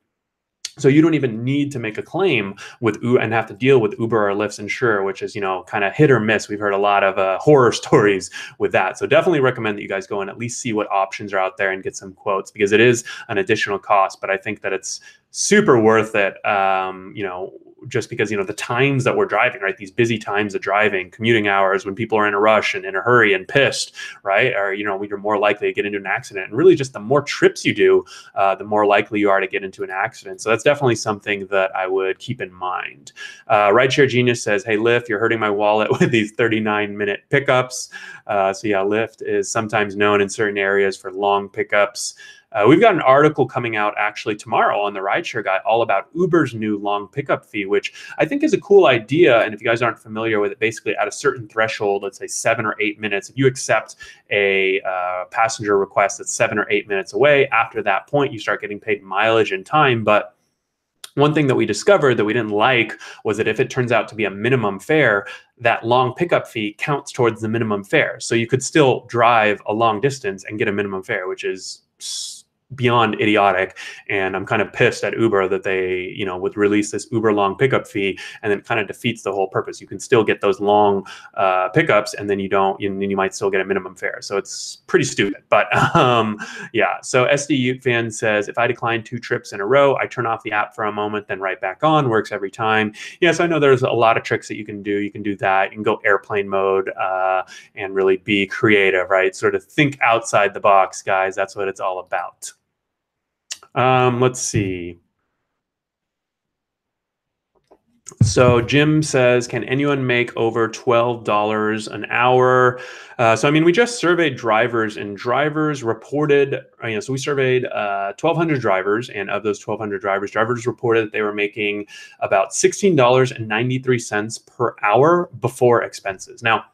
So you don't even need to make a claim with and have to deal with Uber or Lyft's insurer, which is, kind of hit or miss. We've heard a lot of horror stories with that. So definitely recommend that you guys go and at least see what options are out there and get some quotes, because it is an additional cost. But I think that it's super worth it, just because, the times that we're driving, right? These busy times of driving, commuting hours when people are in a rush and in a hurry and pissed, right? Or, you're more likely to get into an accident. And really just the more trips you do, the more likely you are to get into an accident. So that's definitely something that I would keep in mind. Rideshare Genius says, hey, Lyft, you're hurting my wallet with these 39-minute pickups. So yeah, Lyft is sometimes known in certain areas for long pickups. We've got an article coming out actually tomorrow on the Rideshare Guy all about Uber's new long pickup fee, which I think is a cool idea. And if you guys aren't familiar with it, basically at a certain threshold, let's say 7 or 8 minutes, if you accept a passenger request that's 7 or 8 minutes away, after that point, you start getting paid mileage and time. But one thing that we discovered that we didn't like was that if it turns out to be a minimum fare, that long pickup fee counts towards the minimum fare. So you could still drive a long distance and get a minimum fare, which is beyond idiotic. And I'm kind of pissed at Uber that they, would release this Uber long pickup fee, and then kind of defeats the whole purpose. You can still get those long pickups, and then you might still get a minimum fare. So it's pretty stupid. But yeah. So SD fan says, if I decline 2 trips in a row, I turn off the app for a moment, then right back on. Works every time. Yes, I know there's a lot of tricks that you can do. You can do that. You can go airplane mode and really be creative, right? Sort of think outside the box, guys. That's what it's all about. Let's see. So Jim says, can anyone make over $12 an hour? So, I mean, we just surveyed drivers, and drivers reported, so we surveyed 1,200 drivers, and of those 1,200 drivers reported that they were making about $16.93 per hour before expenses. Now,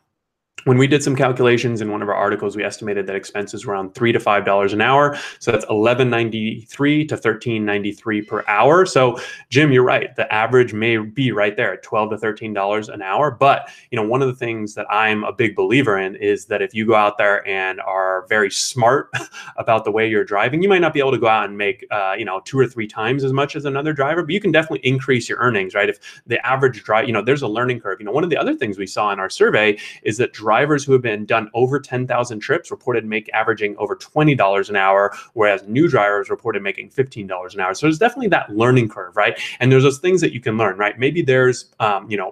when we did some calculations in one of our articles, we estimated that expenses were around $3 to $5 an hour. So that's $11.93 to $13.93 per hour. So Jim, you're right. The average may be right there at $12 to $13 an hour. But one of the things that I'm a big believer in is that if you go out there and are very smart about the way you're driving, you might not be able to go out and make 2 or 3 times as much as another driver, but you can definitely increase your earnings, right? If the average drive, there's a learning curve. One of the other things we saw in our survey is that drivers who have been done over 10,000 trips reported averaging over $20 an hour, whereas new drivers reported making $15 an hour. So there's definitely that learning curve, right? And there's those things that you can learn, right? Maybe there's,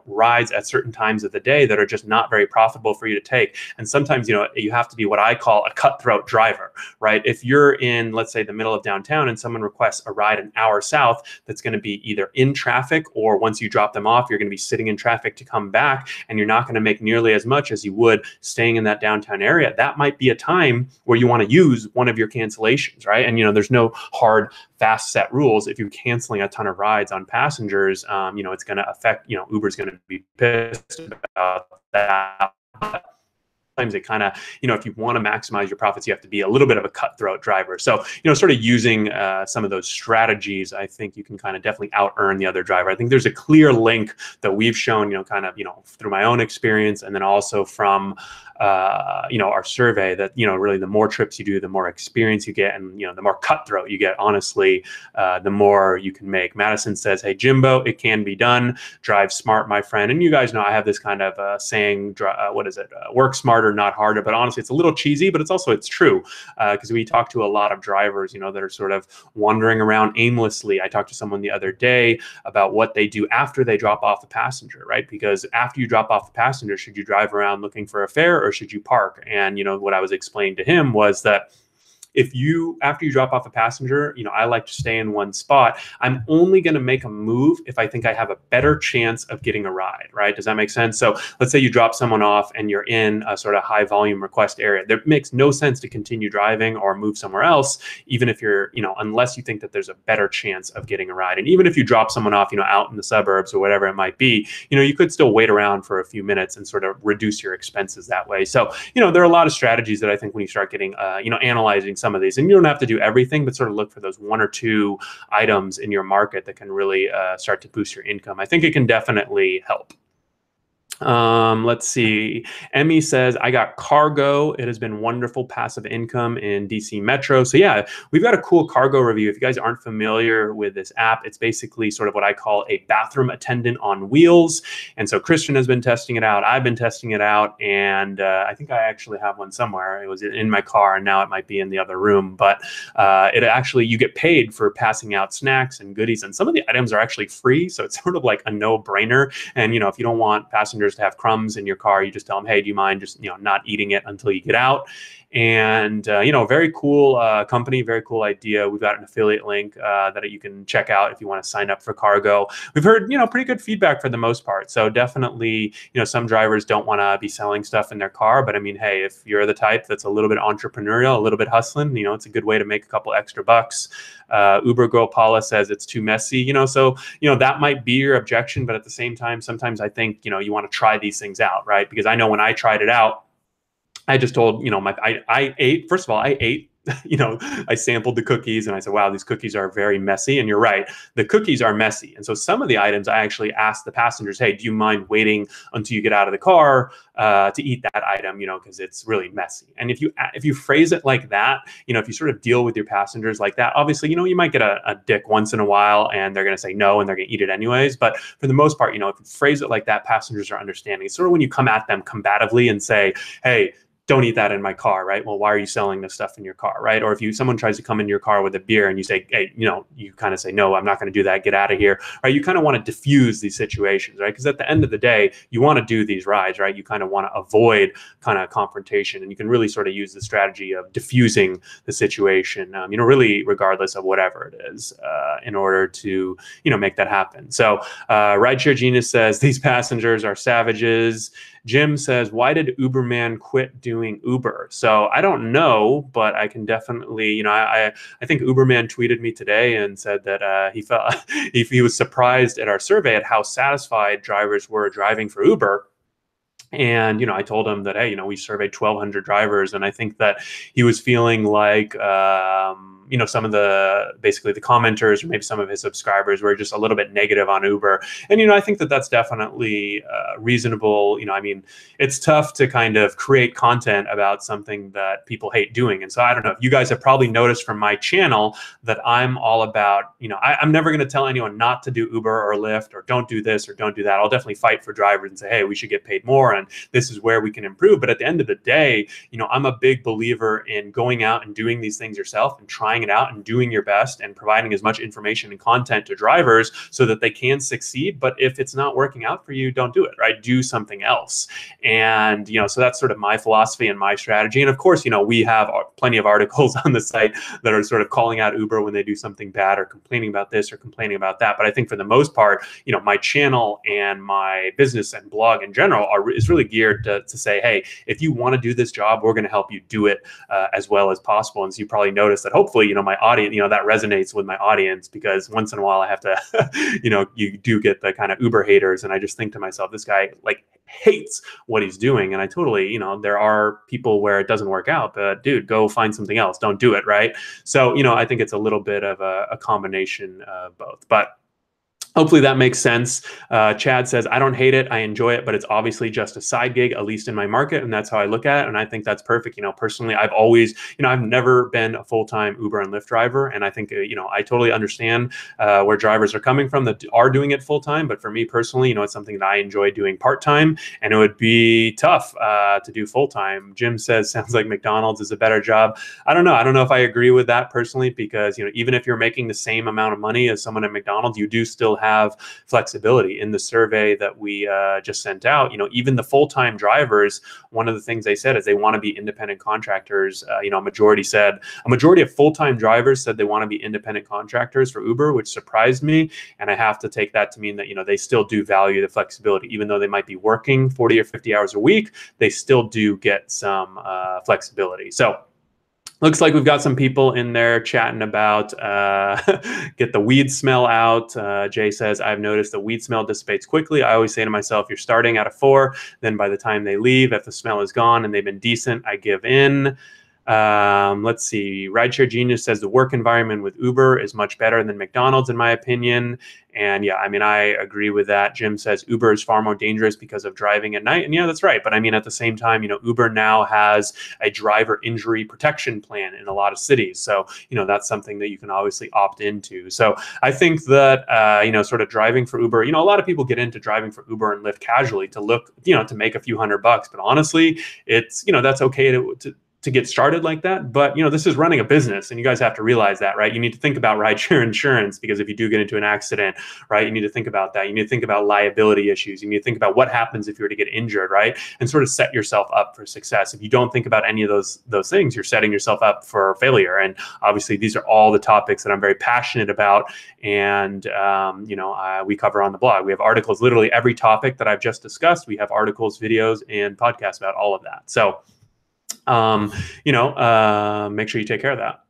rides at certain times of the day that are just not very profitable for you to take. And sometimes, you have to be what I call a cutthroat driver, right? If you're in, let's say, the middle of downtown and someone requests a ride an hour south, that's going to be either in traffic, or once you drop them off, you're going to be sitting in traffic to come back, and you're not going to make nearly as much as you would would, staying in that downtown area, that might be a time where you want to use one of your cancellations, right? And, there's no hard, fast set rules. If you're canceling a ton of rides on passengers, it's going to affect, Uber's going to be pissed about that. Sometimes it kind of, if you want to maximize your profits, you have to be a little bit of a cutthroat driver. So, sort of using some of those strategies, I think you can kind of definitely out earn the other driver. I think there's a clear link that we've shown, through my own experience, and then also from, our survey, that, really the more trips you do, the more experience you get, and, the more cutthroat you get, honestly, the more you can make. Madison says, hey, Jimbo, it can be done. Drive smart, my friend. And you guys know I have this kind of saying, work smarter, not harder. But honestly, it's a little cheesy, but it's true, because we talk to a lot of drivers, that are sort of wandering around aimlessly. I talked to someone the other day about what they do after they drop off the passenger, right? Because after you drop off the passenger, should you drive around looking for a fare, or should you park? And, what I was explaining to him was that after you drop off a passenger, I like to stay in one spot. I'm only going to make a move if I think I have a better chance of getting a ride, right? Does that make sense? So let's say you drop someone off and you're in a sort of high volume request area. There makes no sense to continue driving or move somewhere else, even if you're, unless you think that there's a better chance of getting a ride. And even if you drop someone off, out in the suburbs or whatever it might be, you could still wait around for a few minutes and sort of reduce your expenses that way. So, there are a lot of strategies that I think when you start getting, analyzing some of these, and you don't have to do everything, but sort of look for those one or two items in your market that can really start to boost your income. I think it can definitely help. Let's see. Emmy says, I got cargo. It has been wonderful passive income in DC Metro. So yeah, we've got a cool cargo review. If you guys aren't familiar with this app, it's basically sort of what I call a bathroom attendant on wheels. And so Christian has been testing it out. I've been testing it out. And I think I actually have one somewhere. It was in my car, and now it might be in the other room. But it actually, you get paid for passing out snacks and goodies. And some of the items are actually free. So it's sort of like a no-brainer. And, if you don't want passengers to have crumbs in your car, you just tell them, hey, do you mind just not eating it until you get out? And very cool company, very cool idea. We've got an affiliate link that you can check out if you want to sign up for cargo. We've heard pretty good feedback for the most part. So definitely, some drivers don't want to be selling stuff in their car, but I mean, hey, if you're the type that's a little bit entrepreneurial, a little bit hustling, it's a good way to make a couple extra bucks. Uber Girl Paula says it's too messy, so that might be your objection, but at the same time, sometimes I think you want to try these things out, right? Because I know when I tried it out, I just told, I ate, first of all, I ate, I sampled the cookies and I said, wow, these cookies are very messy. And you're right, the cookies are messy. And so some of the items I actually asked the passengers, hey, do you mind waiting until you get out of the car to eat that item, because it's really messy. And if you phrase it like that, if you sort of deal with your passengers like that, obviously, you might get a dick once in a while and they're going to say no and they're going to eat it anyways. But for the most part, if you phrase it like that, passengers are understanding. It's sort of when you come at them combatively and say, hey, don't eat that in my car, right? Well, why are you selling this stuff in your car, right? Or if someone tries to come into your car with a beer and you say, hey, you kind of say, no, I'm not going to do that. Get out of here, right? You kind of want to diffuse these situations, right? Because at the end of the day, you want to do these rides, right? You kind of want to avoid kind of confrontation, and you can really sort of use the strategy of diffusing the situation, really regardless of whatever it is, in order to, make that happen. So Rideshare Genius says, these passengers are savages. Jim says, why did Uberman quit doing Uber? So I don't know, but I can definitely, I think Uberman tweeted me today and said that he felt he was surprised at our survey at how satisfied drivers were driving for Uber. And, I told him that, hey, we surveyed 1,200 drivers. And I think that he was feeling like, some of basically the commenters or maybe some of his subscribers were just a little bit negative on Uber. And, I think that that's definitely reasonable. I mean, it's tough to kind of create content about something that people hate doing. And so I don't know if you guys have probably noticed from my channel that I'm all about, I'm never going to tell anyone not to do Uber or Lyft or don't do this or don't do that. I'll definitely fight for drivers and say, hey, we should get paid more and this is where we can improve. But at the end of the day, I'm a big believer in going out and doing these things yourself and trying trying it out and doing your best and providing as much information and content to drivers so that they can succeed. But if it's not working out for you, don't do it, right? Do something else. And, so that's sort of my philosophy and my strategy. And of course, we have plenty of articles on the site that are sort of calling out Uber when they do something bad or complaining about this or complaining about that. But I think for the most part, my channel and my business and blog in general is really geared to say, hey, if you want to do this job, we're going to help you do it as well as possible. And so you probably noticed that hopefully, my audience, that resonates with my audience, because once in a while I have to, you do get the kind of Uber haters. And I just think to myself, this guy hates what he's doing. And I totally, there are people where it doesn't work out, but dude, go find something else. Don't do it. Right. So, I think it's a little bit of a combination of both, but hopefully that makes sense. Chad says, I don't hate it. I enjoy it, but it's obviously just a side gig, at least in my market. And that's how I look at it. And I think that's perfect. Personally, I've always, I've never been a full-time Uber and Lyft driver. And I think, I totally understand where drivers are coming from that are doing it full-time. But for me personally, it's something that I enjoy doing part-time, and it would be tough to do full-time. Jim says, sounds like McDonald's is a better job. I don't know. I don't know if I agree with that personally, because, even if you're making the same amount of money as someone at McDonald's, you do still have flexibility. In the survey that we just sent out, even the full-time drivers, one of the things they said is they want to be independent contractors. A majority of full-time drivers said they want to be independent contractors for Uber, which surprised me. And I have to take that to mean that, they still do value the flexibility. Even though they might be working 40 or 50 hours a week, they still do get some flexibility. So looks like we've got some people in there chatting about get the weed smell out. Jay says, I've noticed the weed smell dissipates quickly. I always say to myself, you're starting at a 4. Then by the time they leave, if the smell is gone and they've been decent, I give in. Let's see. Rideshare Genius says the work environment with Uber is much better than McDonald's, in my opinion. And yeah, I agree with that. Jim says Uber is far more dangerous because of driving at night. And yeah, that's right. But at the same time, Uber now has a driver injury protection plan in a lot of cities. So, that's something that you can obviously opt into. So I think that, sort of driving for Uber, a lot of people get into driving for Uber and Lyft casually to look, to make a few $100. But honestly, it's, that's okay to get started like that. But, this is running a business, and you guys have to realize that, right? You need to think about rideshare insurance, because if you do get into an accident, right, you need to think about that. You need to think about liability issues. You need to think about what happens if you were to get injured, right? And sort of set yourself up for success. If you don't think about any of those things, you're setting yourself up for failure. And obviously these are all the topics that I'm very passionate about. And, we cover on the blog. We have articles, literally every topic that I've just discussed. We have articles, videos, and podcasts about all of that. So, make sure you take care of that.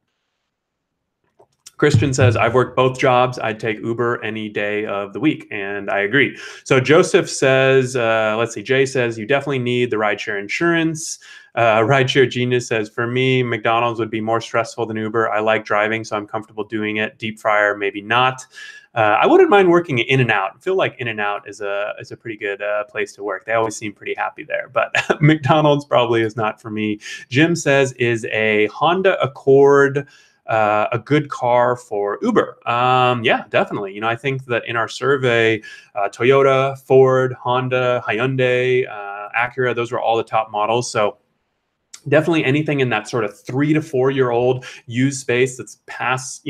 Christian says, I've worked both jobs. I'd take Uber any day of the week. And I agree. So Joseph says, let's see, Jay says, you definitely need the rideshare insurance. Rideshare Genius says, for me, McDonald's would be more stressful than Uber. I like driving, so I'm comfortable doing it. Deep fryer, maybe not. I wouldn't mind working at In-N-Out. I feel like In-N-Out is a pretty good place to work. They always seem pretty happy there, but McDonald's probably is not for me. Jim says, is a Honda Accord a good car for Uber? Yeah, definitely. I think that in our survey, Toyota, Ford, Honda, Hyundai, Acura, those were all the top models. So definitely anything in that sort of 3 to 4 year old used space that's past,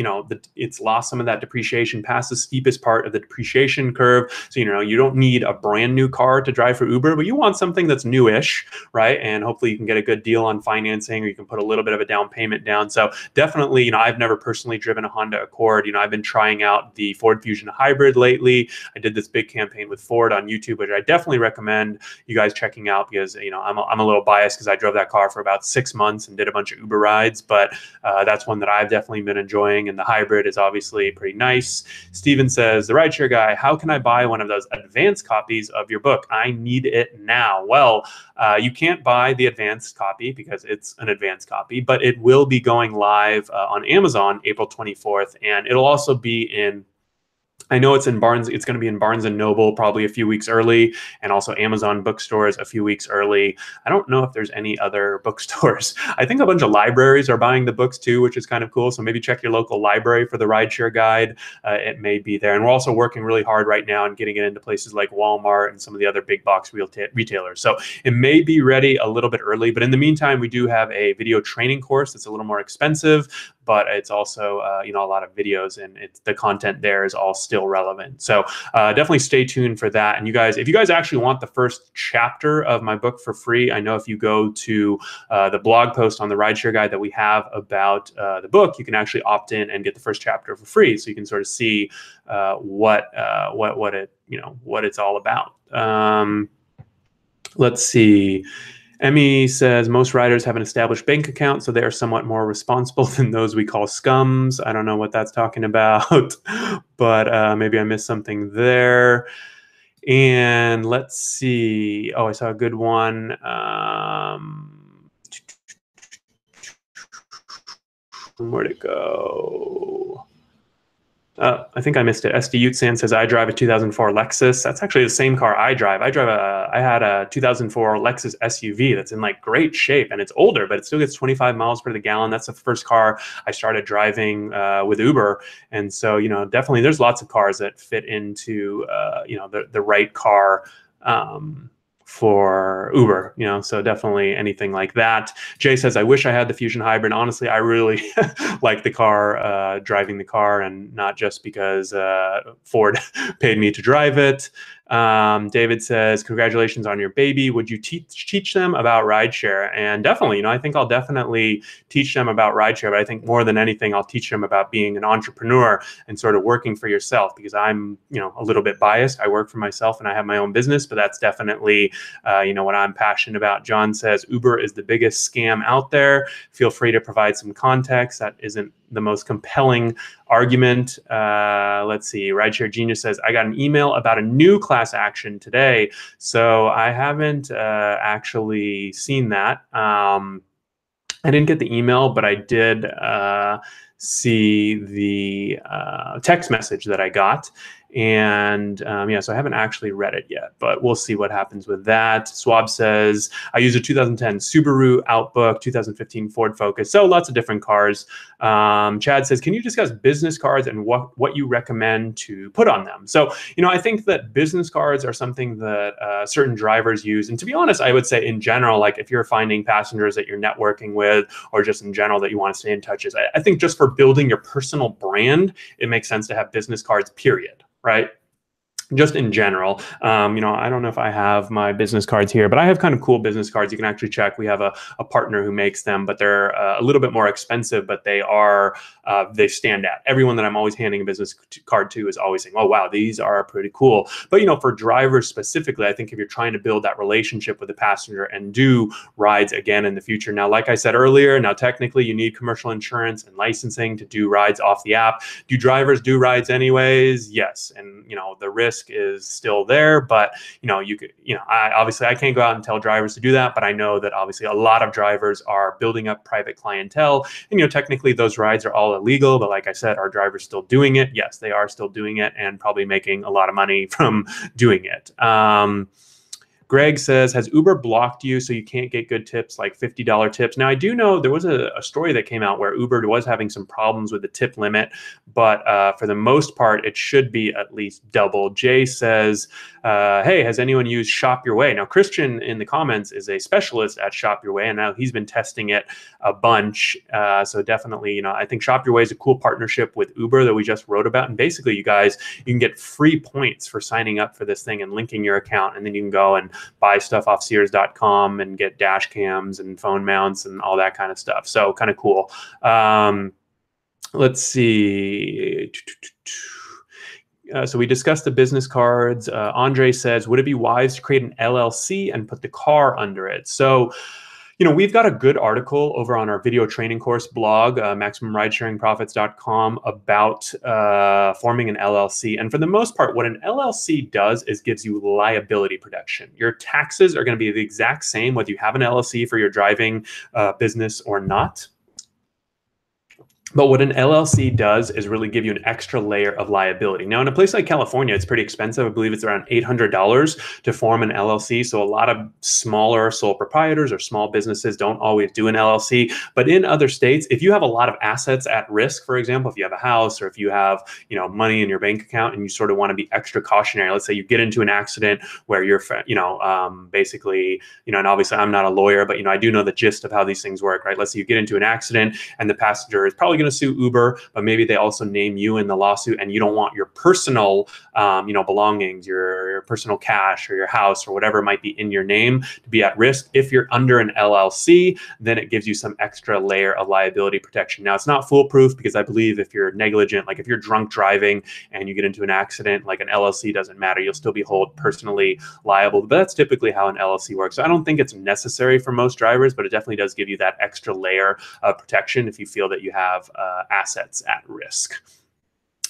it's lost some of that depreciation, past the steepest part of the depreciation curve. So, you don't need a brand new car to drive for Uber, but you want something that's newish, right? And hopefully you can get a good deal on financing, or you can put a little bit of a down payment down. So definitely, I've never personally driven a Honda Accord. I've been trying out the Ford Fusion Hybrid lately. I did this big campaign with Ford on YouTube, which I definitely recommend you guys checking out, because, I'm a little biased because I drove that car for about 6 months and did a bunch of Uber rides, but that's one that I've definitely been enjoying, and the hybrid is obviously pretty nice. Steven says, the rideshare guy, how can I buy one of those advanced copies of your book? I need it now. Well, you can't buy the advanced copy because it's an advanced copy, but it will be going live on Amazon April 24th, and it'll also be in, I know it's in Barnes. It's going to be in Barnes and Noble probably a few weeks early, and also Amazon bookstores a few weeks early. I don't know if there's any other bookstores. I think a bunch of libraries are buying the books too, which is kind of cool. So maybe check your local library for the rideshare guide. It may be there. And we're also working really hard right now on getting it into places like Walmart and some of the other big box retailers. So it may be ready a little bit early, but in the meantime, we do have a video training course that's a little more expensive, but it's also, you know, a lot of videos, and the content there is all still relevant. So definitely stay tuned for that. And you guys, if you guys actually want the first chapter of my book for free, I know if you go to the blog post on the Rideshare guide that we have about the book, you can actually opt in and get the first chapter for free, so you can sort of see what it, you know, what it's all about. Let's see. Emmy says most riders have an established bank account, so they are somewhat more responsible than those we call scums. I don't know what that's talking about, but maybe I missed something there. And let's see. Oh, I saw a good one. Where'd it go? I think I missed it. SD Utsan says, I drive a 2004 Lexus. That's actually the same car I drive. I had a 2004 Lexus SUV that's in like great shape, and it's older, but it still gets 25 miles per the gallon. That's the first car I started driving with Uber. And so, you know, definitely there's lots of cars that fit into, you know, the right car for Uber, you know, so definitely anything like that. Jay says, I wish I had the Fusion Hybrid. Honestly, I really like the car, driving the car, and not just because Ford paid me to drive it. David says, congratulations on your baby. Would you teach them about rideshare? And definitely, you know, I think I'll definitely teach them about rideshare, but I think more than anything, I'll teach them about being an entrepreneur and sort of working for yourself, because I'm, you know, a little bit biased. I work for myself and I have my own business, but that's definitely, you know, what I'm passionate about. John says, Uber is the biggest scam out there. Feel free to provide some context. That isn't the most compelling argument. Let's see. Rideshare Genius says, I got an email about a new class action today. So I haven't actually seen that. I didn't get the email, but I did see the text message that I got. And yeah, so I haven't actually read it yet, but we'll see what happens with that. Swab says, I use a 2010 Subaru Outback, 2015 Ford Focus. So lots of different cars. Chad says, can you discuss business cards and what you recommend to put on them? So, you know, I think that business cards are something that certain drivers use. And to be honest, I would say in general, like if you're finding passengers that you're networking with, or just in general that you want to stay in touch with, I think just for building your personal brand, it makes sense to have business cards, period. Right? Just in general. You know, I don't know if I have my business cards here, but I have kind of cool business cards. You can actually check. We have a partner who makes them, but they're a little bit more expensive, but they are, they stand out. Everyone that I'm always handing a business card to is always saying, oh, wow, these are pretty cool. But, you know, for drivers specifically, I think if you're trying to build that relationship with the passenger and do rides again in the future. Now, like I said earlier, now technically you need commercial insurance and licensing to do rides off the app. Do drivers do rides anyways? Yes. And, you know, the risk is still there, but you know, you could, you know, I can't go out and tell drivers to do that, but I know that obviously a lot of drivers are building up private clientele, and you know, technically those rides are all illegal, but like I said, are drivers still doing it? Yes, they are still doing it, and probably making a lot of money from doing it. Greg says, has Uber blocked you so you can't get good tips, like $50 tips? Now, I do know there was a story that came out where Uber was having some problems with the tip limit, but for the most part, it should be at least double. Jay says, hey, has anyone used Shop Your Way? Now, Christian in the comments is a specialist at Shop Your Way, and now he's been testing it a bunch. So definitely, you know, I think Shop Your Way is a cool partnership with Uber that we just wrote about. And basically, you guys, you can get free points for signing up for this thing and linking your account, and then you can go and buy stuff off Sears.com and get dash cams and phone mounts and all that kind of stuff. So kind of cool. Let's see. So we discussed the business cards. Andre says, would it be wise to create an LLC and put the car under it? So, you know, we've got a good article over on our video training course blog, MaximumRidesharingProfits.com, about forming an LLC. And for the most part, what an LLC does is gives you liability protection. Your taxes are going to be the exact same whether you have an LLC for your driving business or not. But what an LLC does is really give you an extra layer of liability. Now, in a place like California, it's pretty expensive. I believe it's around $800 to form an LLC. So a lot of smaller sole proprietors or small businesses don't always do an LLC. But in other states, if you have a lot of assets at risk, for example, if you have a house or if you have, you know, money in your bank account and you sort of want to be extra cautionary, let's say you get into an accident where you're, you know, basically, you know, and obviously I'm not a lawyer, but, you know, I do know the gist of how these things work, right? Let's say you get into an accident and the passenger is probably going to sue Uber, but maybe they also name you in the lawsuit, and you don't want your personal, belongings, your personal cash or your house or whatever might be in your name to be at risk. If you're under an LLC, then it gives you some extra layer of liability protection. Now, it's not foolproof, because I believe if you're negligent, like if you're drunk driving and you get into an accident, like an LLC doesn't matter. You'll still be held personally liable. But that's typically how an LLC works. So I don't think it's necessary for most drivers, but it definitely does give you that extra layer of protection if you feel that you have assets at risk.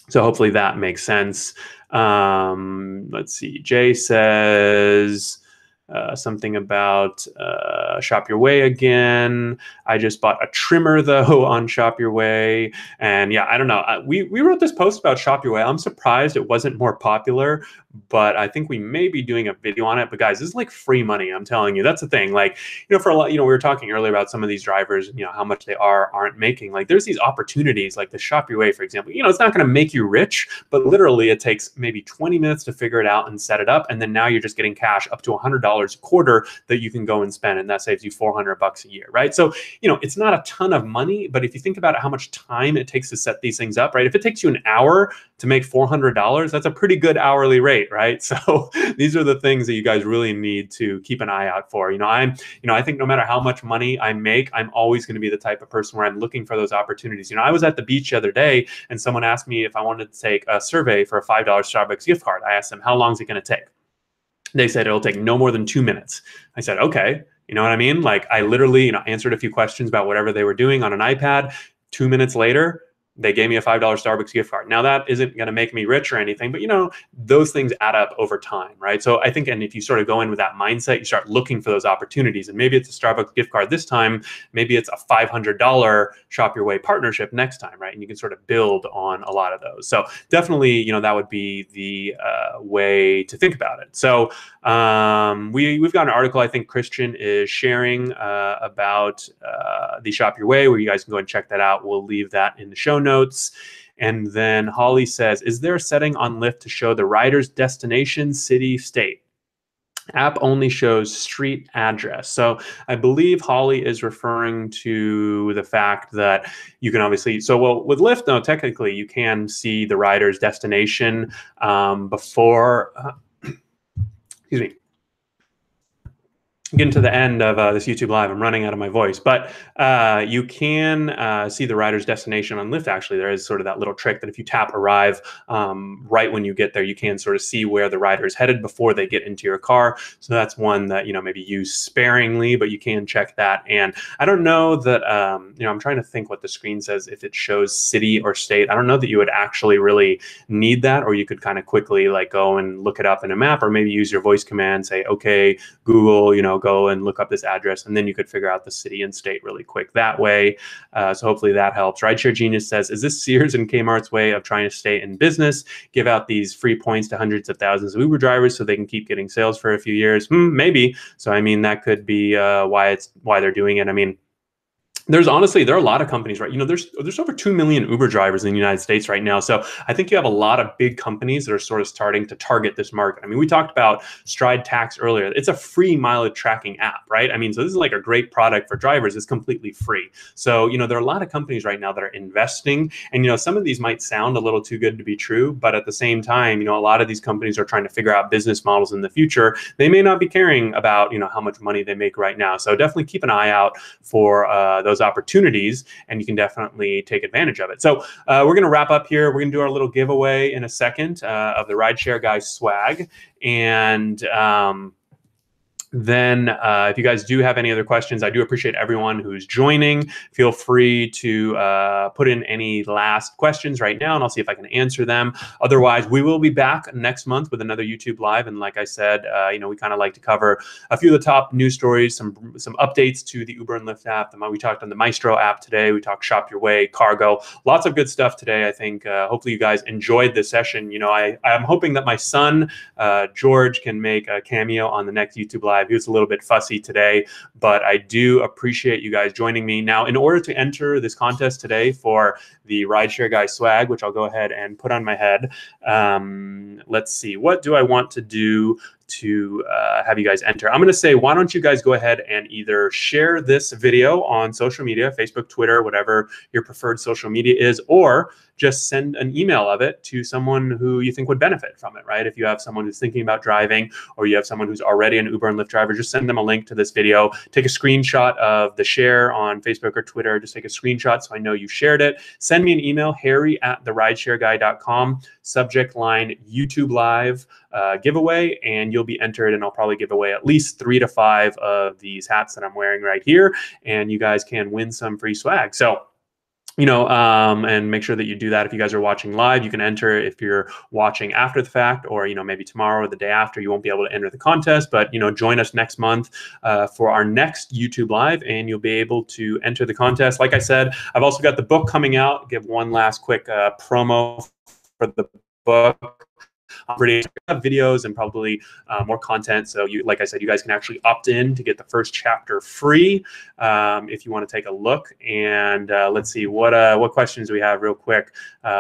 So hopefully that makes sense. Let's see. Jay says something about Shop Your Way again. I just bought a trimmer though on Shop Your Way. And yeah, I don't know. We wrote this post about Shop Your Way. I'm surprised it wasn't more popular, but I think we may be doing a video on it. But guys, this is like free money. I'm telling you, that's the thing. Like, for a lot, we were talking earlier about some of these drivers, how much they aren't making. Like, there's these opportunities, like the Shop Your Way, for example. It's not going to make you rich, but literally it takes maybe 20 minutes to figure it out and set it up. And then now you're just getting cash up to $100 a quarter that you can go and spend. And that saves you $400 a year, right? So, it's not a ton of money, but if you think about how much time it takes to set these things up, right? If it takes you an hour to make $400, that's a pretty good hourly rate, right? So these are the things that you guys really need to keep an eye out for. I think no matter how much money I make, I'm always going to be the type of person where I'm looking for those opportunities. I was at the beach the other day and someone asked me if I wanted to take a survey for a $5 Starbucks gift card. I asked them, how long is it going to take? They said it'll take no more than 2 minutes. I said, okay. You know what I mean? Like, I literally, answered a few questions about whatever they were doing on an iPad. 2 minutes later, they gave me a $5 Starbucks gift card. Now, that isn't going to make me rich or anything, but those things add up over time, right? So I think, and if you sort of go in with that mindset, you start looking for those opportunities. And maybe it's a Starbucks gift card this time, maybe it's a $500 Shop Your Way partnership next time, right? And you can sort of build on a lot of those. So definitely, that would be the way to think about it. So we've got an article I think Christian is sharing about the Shop Your Way, where you guys can go and check that out. We'll leave that in the show notes. And then Holly says, is there a setting on Lyft to show the rider's destination, city, state? App only shows street address. So I believe Holly is referring to the fact that you can obviously, with Lyft, no, technically you can see the rider's destination before, excuse me, getting to the end of this YouTube Live. I'm running out of my voice, but you can see the rider's destination on Lyft. Actually, there is sort of that little trick that if you tap arrive right when you get there, you can sort of see where the rider is headed before they get into your car. So that's one that, maybe use sparingly, but you can check that. And I don't know that, I'm trying to think what the screen says, if it shows city or state. I don't know that you would actually really need that, or you could kind of quickly like go and look it up in a map, or maybe use your voice command, say, okay, Google, go and look up this address, and then you could figure out the city and state really quick that way. So hopefully that helps. Rideshare Genius says, is this Sears and Kmart's way of trying to stay in business? Give out these free points to hundreds of thousands of Uber drivers so they can keep getting sales for a few years? Maybe. So, I mean, that could be why they're doing it. I mean, there are a lot of companies, right? There's over 2 million Uber drivers in the United States right now. So I think you have a lot of big companies that are sort of starting to target this market. I mean, we talked about Stride Tax earlier. It's a free mileage tracking app, right? I mean, so this is like a great product for drivers. It's completely free. So, there are a lot of companies right now that are investing, and, some of these might sound a little too good to be true, but at the same time, a lot of these companies are trying to figure out business models in the future. They may not be caring about, how much money they make right now. So definitely keep an eye out for those opportunities, and you can definitely take advantage of it. So we're going to wrap up here. We're going to do our little giveaway in a second of the Rideshare Guys swag. And then if you guys do have any other questions, I do appreciate everyone who's joining. Feel free to put in any last questions right now, and I'll see if I can answer them. Otherwise, we will be back next month with another YouTube Live. And like I said, we kind of like to cover a few of the top news stories, some updates to the Uber and Lyft app. We talked on the Maestro app today. We talked Shop Your Way, cargo, lots of good stuff today. I think hopefully you guys enjoyed this session. I'm hoping that my son, George, can make a cameo on the next YouTube Live. He was a little bit fussy today, but I do appreciate you guys joining me. Now, in order to enter this contest today for the Rideshare Guy swag, which I'll go ahead and put on my head, let's see, what do I want to do to have you guys enter. I'm going to say, why don't you guys go ahead and either share this video on social media, Facebook, Twitter, whatever your preferred social media is, or just send an email of it to someone who you think would benefit from it, right? If you have someone who's thinking about driving, or you have someone who's already an Uber and Lyft driver, just send them a link to this video. Take a screenshot of the share on Facebook or Twitter. Just take a screenshot so I know you shared it. Send me an email, harry@therideshareguy.com, subject line YouTube Live giveaway, and you'll be entered, and I'll probably give away at least 3 to 5 of these hats that I'm wearing right here, and you guys can win some free swag. So, and make sure that you do that. If you guys are watching live, you can enter. If you're watching after the fact, or, maybe tomorrow or the day after, you won't be able to enter the contest, but, join us next month for our next YouTube Live, and you'll be able to enter the contest. Like I said, I've also got the book coming out. Give one last quick promo for the book. Pretty videos and probably more content. So like I said, you guys can actually opt in to get the first chapter free if you want to take a look. And let's see, what questions do we have real quick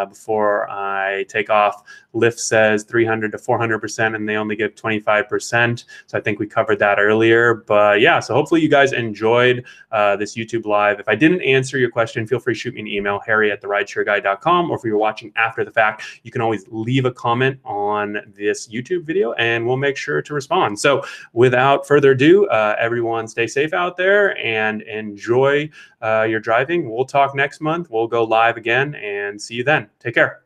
before I take off. Lyft says 300 to 400%, and they only give 25%. So I think we covered that earlier. But yeah, so hopefully you guys enjoyed this YouTube Live. If I didn't answer your question, feel free to shoot me an email, harry@therideshareguy.com, or if you're watching after the fact, you can always leave a comment on this YouTube video, and we'll make sure to respond. So without further ado, everyone stay safe out there and enjoy your driving. We'll talk next month. We'll go live again, and see you then. Take care.